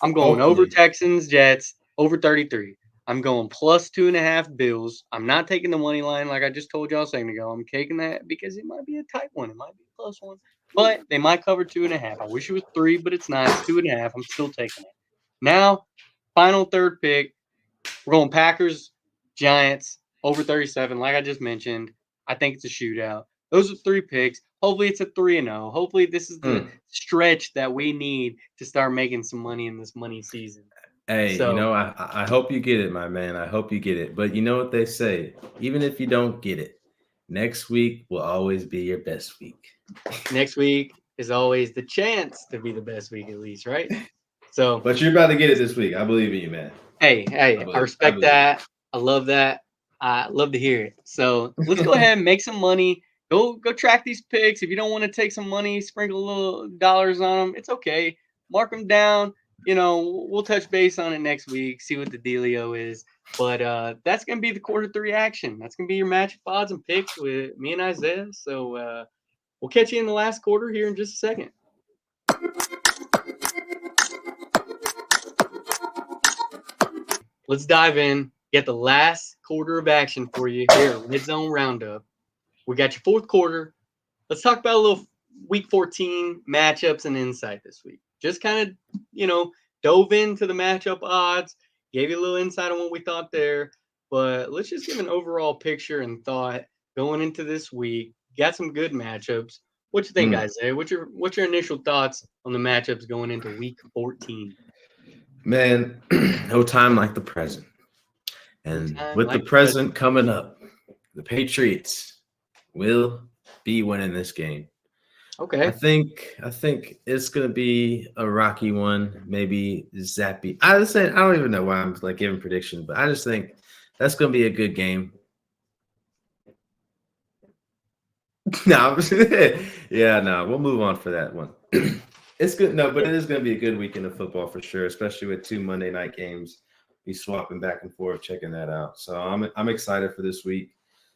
Speaker 1: I'm going over Texans, Jets, over 33. I'm going plus 2.5 Bills. I'm not taking the money line like I just told y'all a second ago. I'm taking that because it might be a tight one. It might be a close one. But they might cover 2.5. I wish it was 3, but it's not. It's 2.5. I'm still taking it. Now, final third pick. We're going Packers, Giants, over 37. Like I just mentioned, I think it's a shootout. Those are 3 picks. Hopefully it's a 3-0. Hopefully this is the stretch that we need to start making some money in this money season.
Speaker 2: Hey, I hope you get it, my man. I hope you get it. But you know what they say? Even if you don't get it, next week will always be your best week.
Speaker 1: Next week is always the chance to be the best week at least, right? So,
Speaker 2: but you're about to get it this week. I believe in you, man.
Speaker 1: Hey, I respect that. I love that. I love to hear it. So let's go ahead and make some money. Go track these picks. If you don't want to take some money, sprinkle a little dollars on them. It's okay. Mark them down. We'll touch base on it next week. See what the dealio is. But that's gonna be the quarter 3 action. That's gonna be your match of odds and picks with me and Isaiah. So we'll catch you in the last quarter here in just a second. Let's dive in. Get the last quarter of action for you here at RedZone RoundUp. We got your fourth quarter. Let's talk about a little Week 14 matchups and insight this week. Just kind of, dove into the matchup odds, gave you a little insight on what we thought there. But let's just give an overall picture and thought going into this week. Got some good matchups. What you think, Isaiah? What's your initial thoughts on the matchups going into Week 14?
Speaker 2: Man, no time like the present. And with the present coming up, the Patriots will be winning this game.
Speaker 1: Okay.
Speaker 2: I think it's gonna be a rocky one, maybe zappy. I don't even know why I'm giving predictions, but I just think that's gonna be a good game. No, we'll move on for that one. It's good, but it is gonna be a good weekend of football for sure, especially with 2 Monday night games. be swapping back and forth, checking that out. So I'm excited for this week.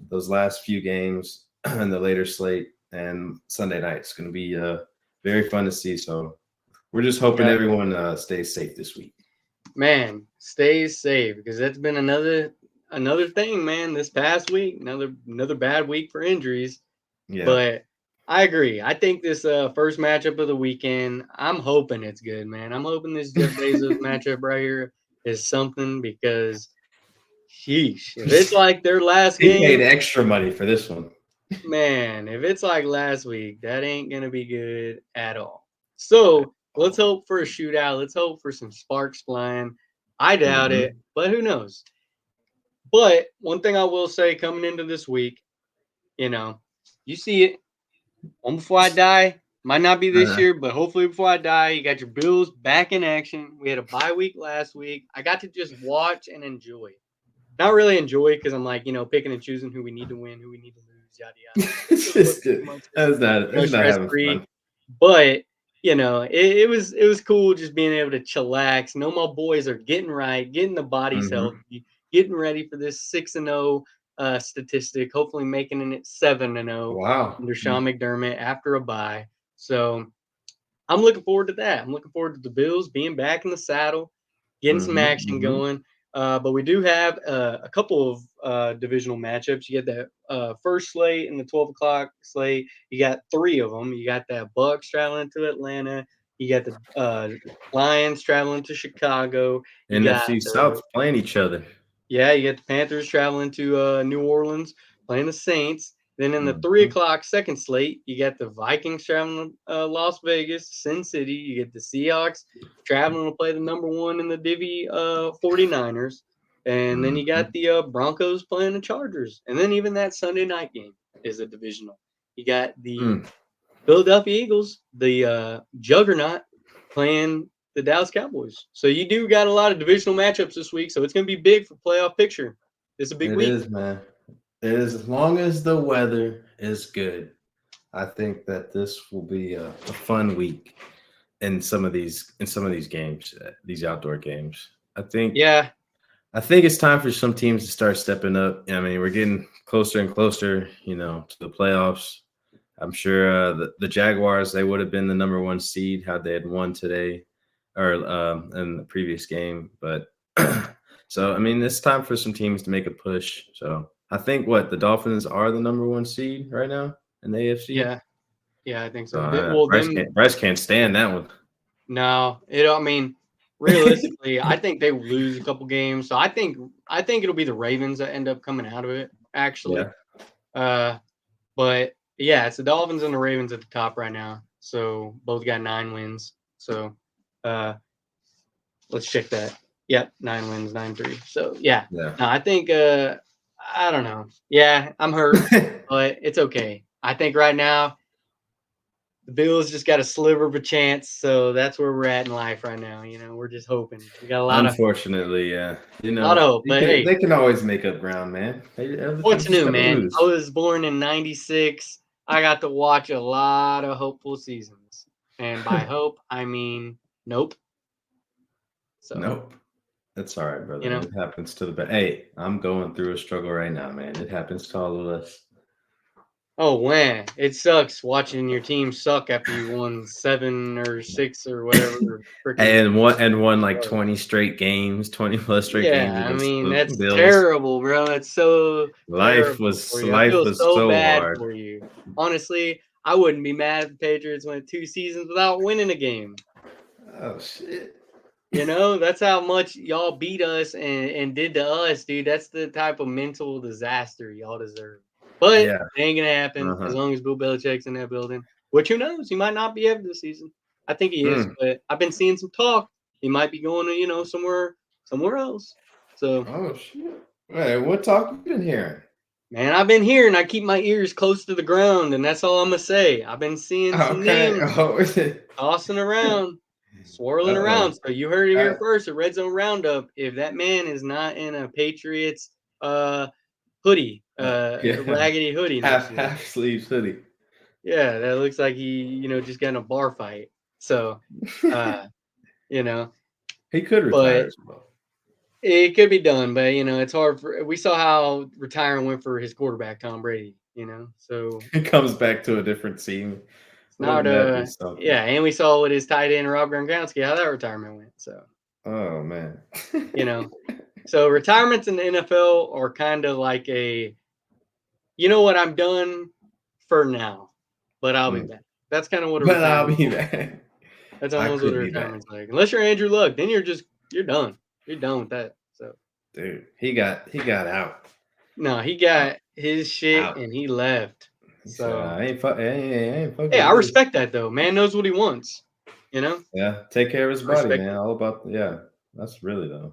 Speaker 2: Those last few games and the later slate and Sunday night. It's going to be very fun to see. So we're just hoping everyone stays safe this week.
Speaker 1: Man, stay safe, because that's been another thing, man. This past week, another bad week for injuries.
Speaker 2: Yeah.
Speaker 1: But I agree. I think this first matchup of the weekend, I'm hoping it's good, man. I'm hoping this Jeff Bezos matchup right here is something, because sheesh, if it's like their last
Speaker 2: He
Speaker 1: game,
Speaker 2: paid extra money for this one.
Speaker 1: man, if it's like last week, that ain't gonna be good at all. So let's hope for a shootout. Let's hope for some sparks flying. I doubt it, but who knows? But one thing I will say coming into this week, you see it. One Before I Die might not be this year, but hopefully before I die, you got your Bills back in action. We had a bye week last week. I got to just watch and enjoy. Not really enjoy, because I'm like, picking and choosing who we need to win, who we need to lose, yada yada.
Speaker 2: It's not having fun.
Speaker 1: But it was cool just being able to chillax. Know my boys are getting right, getting the bodies healthy, getting ready for this 6-0 statistic. Hopefully making it 7-0.
Speaker 2: Wow.
Speaker 1: Under Sean McDermott after a bye. So I'm looking forward to that. I'm looking forward to the Bills being back in the saddle, getting some action going. But we do have a couple of divisional matchups. You get that first slate and the 12 o'clock slate. You got 3 of them. You got that Bucks traveling to Atlanta. You got the Lions traveling to Chicago. You
Speaker 2: NFC South playing each other.
Speaker 1: Yeah, you got the Panthers traveling to New Orleans, playing the Saints. Then in the 3 o'clock second slate, you got the Vikings traveling to Las Vegas, Sin City. You get the Seahawks traveling to play the number 1 in the divvy 49ers. And then you got the Broncos playing the Chargers. And then even that Sunday night game is a divisional. You got the Philadelphia Eagles, the juggernaut, playing the Dallas Cowboys. So you do got a lot of divisional matchups this week. So it's going to be big for playoff picture. It's a big week.
Speaker 2: It is, man. It is, as long as the weather is good. I think that this will be a fun week in some of these games, these outdoor games. I think it's time for some teams to start stepping up. I mean, we're getting closer and closer, to the playoffs. I'm sure the Jaguars, they would have been the number 1 seed had they had won today or in the previous game. But so, I mean, it's time for some teams to make a push. So I think the Dolphins are the number 1 seed right now in the AFC.
Speaker 1: Yeah, I think so.
Speaker 2: Bryce can't stand that one.
Speaker 1: No, realistically, I think they will lose a couple games. So I think it'll be the Ravens that end up coming out of it, actually.
Speaker 2: Yeah.
Speaker 1: But yeah, it's the Dolphins and the Ravens at the top right now. So both got 9 wins. So let's check that. Yep, 9 wins, 9-3. So yeah. No, I think I don't know. Yeah, I'm hurt, but it's okay. I think right now the Bills just got a sliver of a chance, so that's where we're at in life right now. We're just hoping. We got a lot
Speaker 2: Unfortunately, yeah.
Speaker 1: A lot of hope, but
Speaker 2: they can always make up ground, man.
Speaker 1: What's new, man? I was born in '96. I got to watch a lot of hopeful seasons, and by hope, I mean nope. So
Speaker 2: nope. That's all right, brother. It happens to the best. Hey, I'm going through a struggle right now, man. It happens to all of us.
Speaker 1: Oh man, it sucks watching your team suck after you won 7 or 6 or whatever.
Speaker 2: and won like 20 straight games, 20 plus straight games.
Speaker 1: Yeah, I mean that's terrible, bro. It's so
Speaker 2: life was so
Speaker 1: bad
Speaker 2: hard
Speaker 1: for you. Honestly, I wouldn't be mad if the Patriots went 2 seasons without winning a game.
Speaker 2: Oh shit.
Speaker 1: That's how much y'all beat us and did to us, dude. That's the type of mental disaster y'all deserve. But it ain't gonna happen as long as Bill Belichick's in that building. Which, who knows? He might not be ever this season. I think he is, but I've been seeing some talk. He might be going to, somewhere else. So.
Speaker 2: Oh shit! Hey, what talk you been hearing?
Speaker 1: Man, I've been hearing. I keep my ears close to the ground, and that's all I'm gonna say. I've been seeing some names tossing around, swirling around. So you heard it here first. A RedZone RoundUp. If that man is not in a Patriots hoodie, raggedy hoodie,
Speaker 2: half sleeves hoodie.
Speaker 1: Yeah, that looks like he, just got in a bar fight. So,
Speaker 2: he could retire as well.
Speaker 1: It could be done, but it's hard for. We saw how retiring went for his quarterback, Tom Brady. So
Speaker 2: It comes back to a different team.
Speaker 1: it's not.
Speaker 2: Wouldn't that be something?
Speaker 1: Yeah, and we saw with his tight end Rob Gronkowski how that retirement went. So
Speaker 2: Oh man.
Speaker 1: you know, so retirements in the NFL are kind of like a. You know what? I'm done for now, but I'll be
Speaker 2: Mm.
Speaker 1: back. That's kind of what a
Speaker 2: But I'll
Speaker 1: retirement.
Speaker 2: be back.
Speaker 1: That's
Speaker 2: I
Speaker 1: almost what
Speaker 2: could
Speaker 1: a
Speaker 2: be back.
Speaker 1: retirement's like. Unless you're Andrew Luck, then you're done. You're done with that. So
Speaker 2: Dude, he got out.
Speaker 1: no, he
Speaker 2: Out.
Speaker 1: got his shit
Speaker 2: Out.
Speaker 1: and he left.
Speaker 2: He said,
Speaker 1: So
Speaker 2: I ain't fucking
Speaker 1: hey, I
Speaker 2: with this.
Speaker 1: respect that though. Man knows what he wants. You know,
Speaker 2: Yeah, take care of his
Speaker 1: I
Speaker 2: body,
Speaker 1: respect
Speaker 2: man.
Speaker 1: it.
Speaker 2: All about that's really though.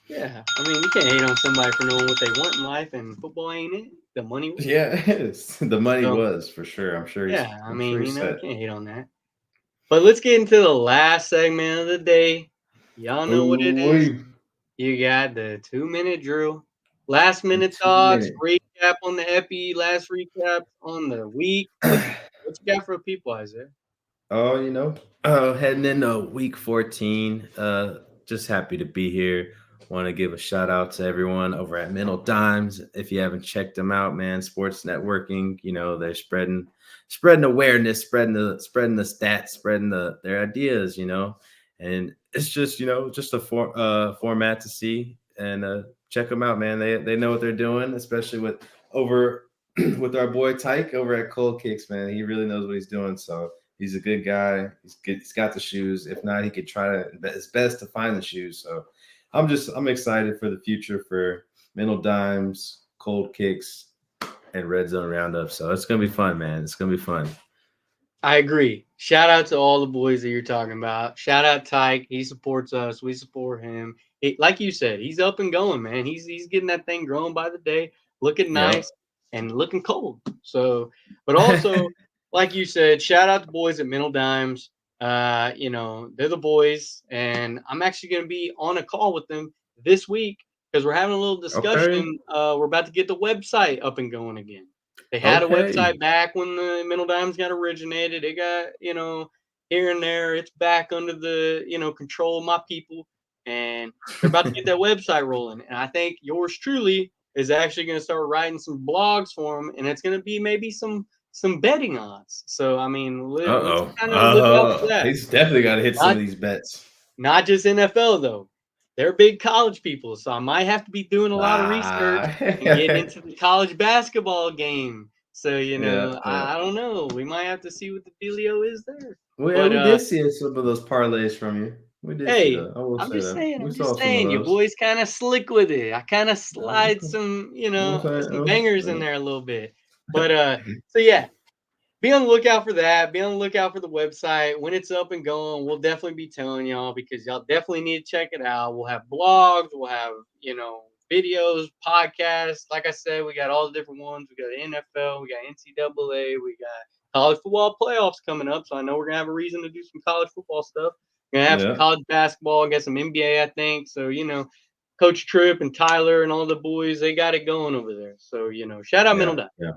Speaker 1: Yeah, I mean, you can't hate on somebody for knowing what they want in life, and football ain't it. The money was.
Speaker 2: Yeah, it is. The money
Speaker 1: So
Speaker 2: was for sure.
Speaker 1: yeah, I
Speaker 2: I'm sure
Speaker 1: mean,
Speaker 2: he's set.
Speaker 1: can't hate on that. But let's get into the last segment of the day. Y'all know what it is.
Speaker 2: Ooh,
Speaker 1: You got the 2-minute drill. Last minute
Speaker 2: 2 minutes.
Speaker 1: thoughts, recap on the Epi, last recap on the week. What you got for the people, Isaiah?
Speaker 2: Oh, heading into week 14. Just happy to be here. Want to give a shout out to everyone over at Mental Dimes. If you haven't checked them out, man, sports networking. They're spreading awareness, spreading the stats, spreading their ideas. And it's just a format to see and check them out, man. They know what they're doing, especially with over with our boy Tyke over at Cold Kicks, man. He really knows what he's doing. So he's a good guy. He's good. He's got the shoes. If not, he could try his best to find the shoes. So I'm excited for the future for Mental Dimes, Cold Kicks, and RedZone RoundUp. So it's gonna be fun, man. It's gonna be fun.
Speaker 1: I agree. Shout out to all the boys that you're talking about. Shout out Tyke. He supports us. We support him. Like you said, he's up and going, man. He's getting that thing growing by the day, looking
Speaker 2: Yep.
Speaker 1: nice and looking cold. So, but also, like you said, shout out to boys at Mental Dimes. They're the boys, and I'm actually going to be on a call with them this week because we're having a little
Speaker 2: Okay.
Speaker 1: discussion. We're about to get the website up and going again. They had a
Speaker 2: Okay.
Speaker 1: website back when the Mental Dimes got originated. It got, here and there. It's back under the, control of my people. And they're about to get that website rolling. And I think yours truly is actually going to start writing some blogs for them. And it's going to be maybe some betting odds. So, I mean, let's
Speaker 2: Uh-oh.
Speaker 1: kind of look out for that.
Speaker 2: He's definitely got to hit some
Speaker 1: Not
Speaker 2: of these bets.
Speaker 1: not just NFL though. They're big college people, so I might have to be doing a lot of research
Speaker 2: Ah.
Speaker 1: and getting into the college basketball game. So,
Speaker 2: Yeah.
Speaker 1: I don't know. We might have to see what the dealio is there.
Speaker 2: Well,
Speaker 1: But
Speaker 2: we did see some of those parlays from you. We did see
Speaker 1: hey,
Speaker 2: that. I will say that. We
Speaker 1: I'm
Speaker 2: saw
Speaker 1: just
Speaker 2: some of
Speaker 1: saying, your
Speaker 2: those.
Speaker 1: boy's kind of slick with it. I kind of slide
Speaker 2: Okay.
Speaker 1: some,
Speaker 2: We'll
Speaker 1: some
Speaker 2: say,
Speaker 1: bangers in there a little bit. But so yeah, be on the lookout for that. Be on the lookout for the website. When it's up and going, we'll definitely be telling y'all because y'all definitely need to check it out. We'll have blogs, we'll have, videos, podcasts. Like I said, we got all the different ones. We got the NFL, we got NCAA, we got college football playoffs coming up. So I know we're going to have a reason to do some college football stuff. We're going to have some
Speaker 2: yeah.
Speaker 1: college basketball, get some NBA, I think. So, Coach Tripp and Tyler and all the boys, they got it going over there. So, shout out Middle
Speaker 2: Yeah.
Speaker 1: Dime.
Speaker 2: Yeah.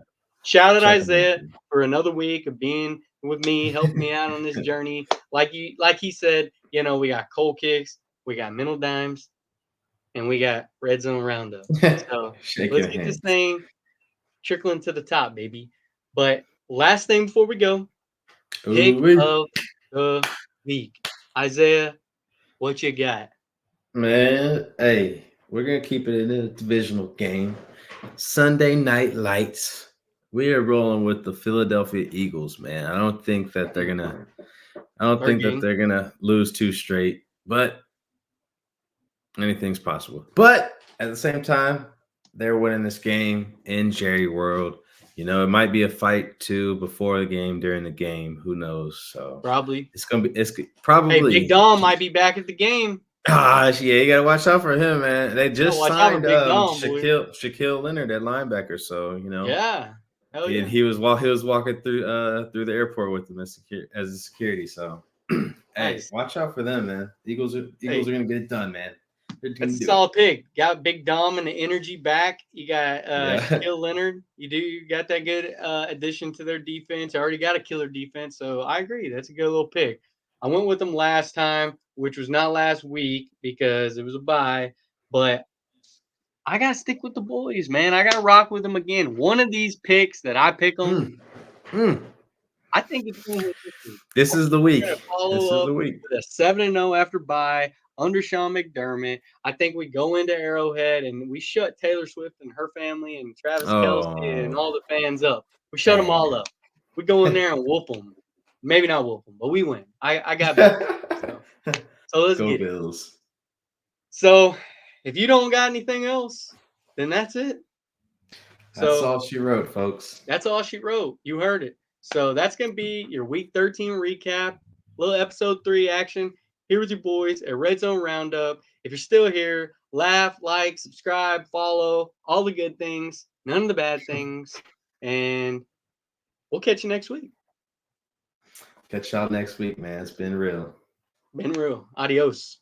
Speaker 1: Shout out
Speaker 2: Check them out.
Speaker 1: Isaiah for another week of being with me, helping me out on this journey. Like he said, we got cold kicks, we got mental dimes, and we got RedZone RoundUp. So let's
Speaker 2: Shaking
Speaker 1: get this
Speaker 2: hands.
Speaker 1: thing trickling to the top, baby. But last thing before we go, pick
Speaker 2: Ooh,
Speaker 1: of the week. Isaiah, what you got?
Speaker 2: man. Hey, we're gonna keep it in a divisional game. Sunday night lights. We are rolling with the Philadelphia Eagles, man. I don't think that
Speaker 1: Third game.
Speaker 2: they're gonna lose two straight, but anything's possible. But at the same time, they're winning this game in Jerry World. It might be a fight too before the game, during the game. Who knows? So
Speaker 1: Probably.
Speaker 2: it's
Speaker 1: Hey, Big
Speaker 2: probably.
Speaker 1: Dom might be back at the game.
Speaker 2: Gosh, yeah, you gotta watch out for him, man. They
Speaker 1: You gotta
Speaker 2: just
Speaker 1: watch out for
Speaker 2: signed
Speaker 1: Big Dom, boy.
Speaker 2: Shaquille Leonard at linebacker, so
Speaker 1: Yeah. Hell
Speaker 2: he,
Speaker 1: yeah.
Speaker 2: he was walking through the airport with them as a security. So hey,
Speaker 1: Nice.
Speaker 2: watch out for them, man. Eagles are
Speaker 1: Hey,
Speaker 2: gonna get it done, man. They're
Speaker 1: that's
Speaker 2: gonna
Speaker 1: a
Speaker 2: do it.
Speaker 1: solid pick. Got Big Dom and the energy back. You got
Speaker 2: Yeah.
Speaker 1: Shaquille Leonard. You got that good addition to their defense. I already got a killer defense, so I agree. That's a good little pick. I went with them last time, which was not last week because it was a bye. But I gotta stick with the boys, man. I gotta rock with them again. One of these picks that I pick them, I think it's going to hit this week.
Speaker 2: This is the week.
Speaker 1: We're gonna
Speaker 2: This
Speaker 1: follow
Speaker 2: is
Speaker 1: up
Speaker 2: the week.
Speaker 1: with a 7-0 after bye under Sean McDermott. I think we go into Arrowhead and we shut Taylor Swift and her family and Travis Kelce and all the fans up. We shut them all up. We go in there and whoop them. Maybe not whoop them, but we win. I got that. So let's
Speaker 2: Go
Speaker 1: get it.
Speaker 2: Bills.
Speaker 1: So if you don't got anything else, then that's it.
Speaker 2: That's
Speaker 1: So
Speaker 2: all she wrote, folks.
Speaker 1: that's all she wrote. You heard it. So that's going to be your Week 13 recap, little Episode 3 action. Here with your boys at RedZone RoundUp. If you're still here, laugh, like, subscribe, follow, all the good things, none of the bad things. And we'll catch you next week.
Speaker 2: Catch y'all next week, man. It's been real.
Speaker 1: Been real. Adios.